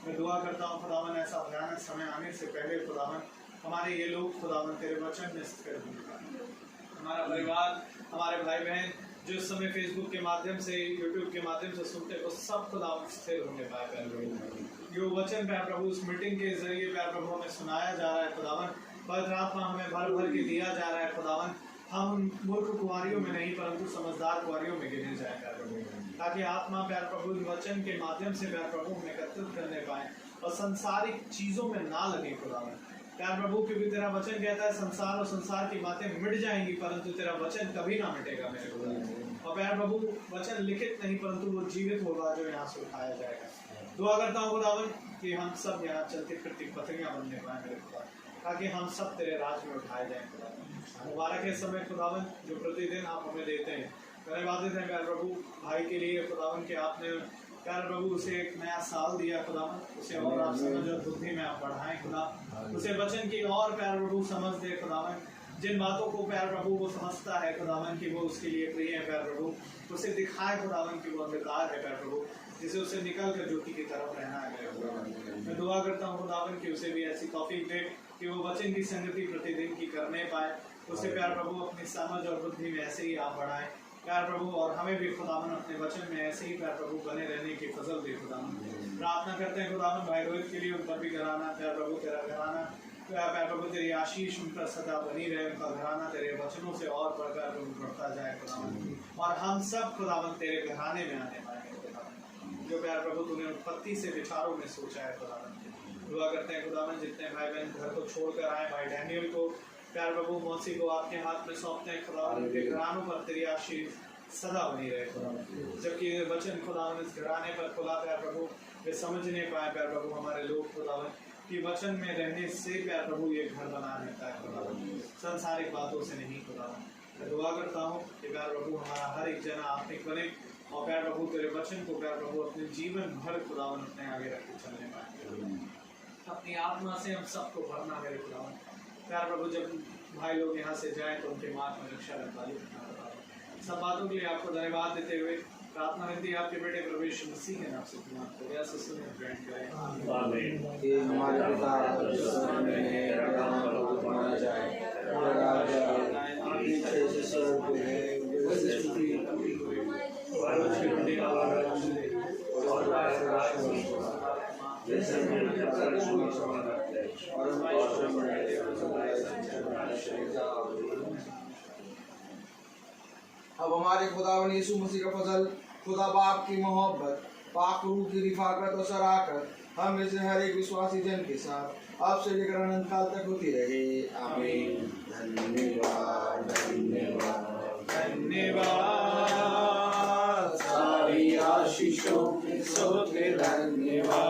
मैं दुआ करता हूँ खुदावन ऐसा भयानक समय आने से पहले खुदावन हमारे ये लोग खुदावन तेरे वचन में स्थिर होंगे, हमारा परिवार, हमारे भाई बहन जो इस समय फेसबुक के माध्यम से, यूट्यूब के माध्यम से सुनते हैं, वो सब खुदावन स्थिर होने पाए प्यार प्रभु। जो वचन प्यार प्रभु उस मीटिंग के जरिए प्यार प्रभु हमें सुनाया जा रहा है खुदावन, पवित्र आत्मा हमें भर भर के दिया जा रहा है खुदावन। हम मूर्ख कुंवारियों में नहीं परंतु समझदार कुंवारियों में गिने जाए प्यार प्रभु, ताकि आत्मा प्यार प्रभु वचन के माध्यम से प्यार प्रभु हमें एकत्रित करने पाए और संसारिक चीजों में ना लगे खुदावन प्यार प्रभु, क्योंकि तेरा वचन कहता है संसार और संसार की बातें मिट जाएंगी परंतु तेरा वचन कभी ना मिटेगा मेरे खुदा। और प्यार प्रभु वचन लिखित नहीं परंतु वो जीवित होगा जो यहाँ से उठाया जाएगा। दुआ करता हूँ खुदावन कि हम सब यहाँ चलती फिरती पत्रियाँ बनने पाए मेरे खुदा, ताकि हम सब तेरे राज में उठाए जाए खुदा। मुबारक है समय खुदावन जो प्रतिदिन आप हमें देते हैं। धन्यवादित है प्यार प्रभु भाई के लिए खुदावन के आपने प्यार प्रभु उसे एक नया साल दिया खुदावन, उसे और आप समझ और बुद्धि में आप बढ़ाएं खुदा, उसे वचन की और प्यार प्रभु समझ दे खुदावन, जिन बातों को प्यार प्रभु वो समझता है खुदावन कि वो उसके लिए प्रिय है प्यार प्रभु, उसे दिखाए खुदावन की वो अंधकार है प्यार प्रभु, जिसे उसे निकल कर ज्योति की तरफ रहना है खुदावन। मैं दुआ करता हूँ खुदावन कि उसे भी ऐसी तौफीक दे कि वो वचन की संगति प्रतिदिन की करने पाए, उसे प्यार प्रभु अपनी समझ और बुद्धि में ऐसे ही आप बढ़ाएं प्यार प्रभु, और हमें भी खुदावन अपने वचन में ऐसे ही प्यार प्रभु बने रहने की फजल दे खुदावन। प्रार्थना करते हैं खुदावन भाई रोहित के लिए, उनका भी घराना प्यार प्रभु तेरा घराना प्यार प्रभु तेरी आशीष उन पर सदा बनी रहे, उनका घराना तेरे वचनों से और बढ़कर प्रभु बढ़ता जाए खुदावन, और हम सब खुदावन तेरे घराने में आने पाएंगे खुदावन, जो प्यार प्रभु तूने उत्पत्ति से विचारों में सोचा है खुदावन। दुआ करते हैं खुदावन जितने भाई बहन घर को छोड़कर आए, भाई डैनियल को प्यार प्रभु मौसी को आपके हाथ में सौंपते हैं खुदावन, उनके घरानों पर तेरी आशीष सदा बनी रहे खुदावन, जबकि वचन खुदावन इस घराने पर खुला प्यार प्रभु वे समझ नहीं पाए प्यार प्रभु हमारे लोग खुदावन कि वचन में रहने से प्यार प्रभु ये घर बना रहता है खुदावन, संसारिक बातों से नहीं खुदावन। मैं दुआ करता हूँ कि प्यार प्रभु हमारा हर एक जना आत्मिक बने और प्यार प्रभु तेरे वचन को प्यार प्रभु अपने जीवन भर खुदावन अपने आगे रख के चलने पाए, अपनी आत्मा से हम सबको भरना मेरे खुदावन प्यार प्रभु। जब भाई लोग यहाँ से जाएं तो उनके मार्ग में रक्षा रखवाली करना। सब बातों के लिए आपको धन्यवाद देते हुए प्रार्थना करती है आपके बेटे प्रभु यीशु मसीह के नाम से ग्रहण करें आमीन। कि हमारे पिता जो आसमान में है, तेरा नाम पवित्र माना जाए, तेरा राज्य आए, जैसे स्वर्ग में है वैसे पृथ्वी पर भी होए। और जैसे अब हमारे खुदावन यीशु मसीह का फजल, खुदा बाप की मोहब्बत, पाक रूह की रिफाकत और सराहत हम में से हर एक विश्वासी जन के साथ अब से लेकर अनंत काल तक होती रहे। आमीन। धन्यवाद धन्यवाद धन्यवाद, सारी आशीषों के सोते धन्यवाद।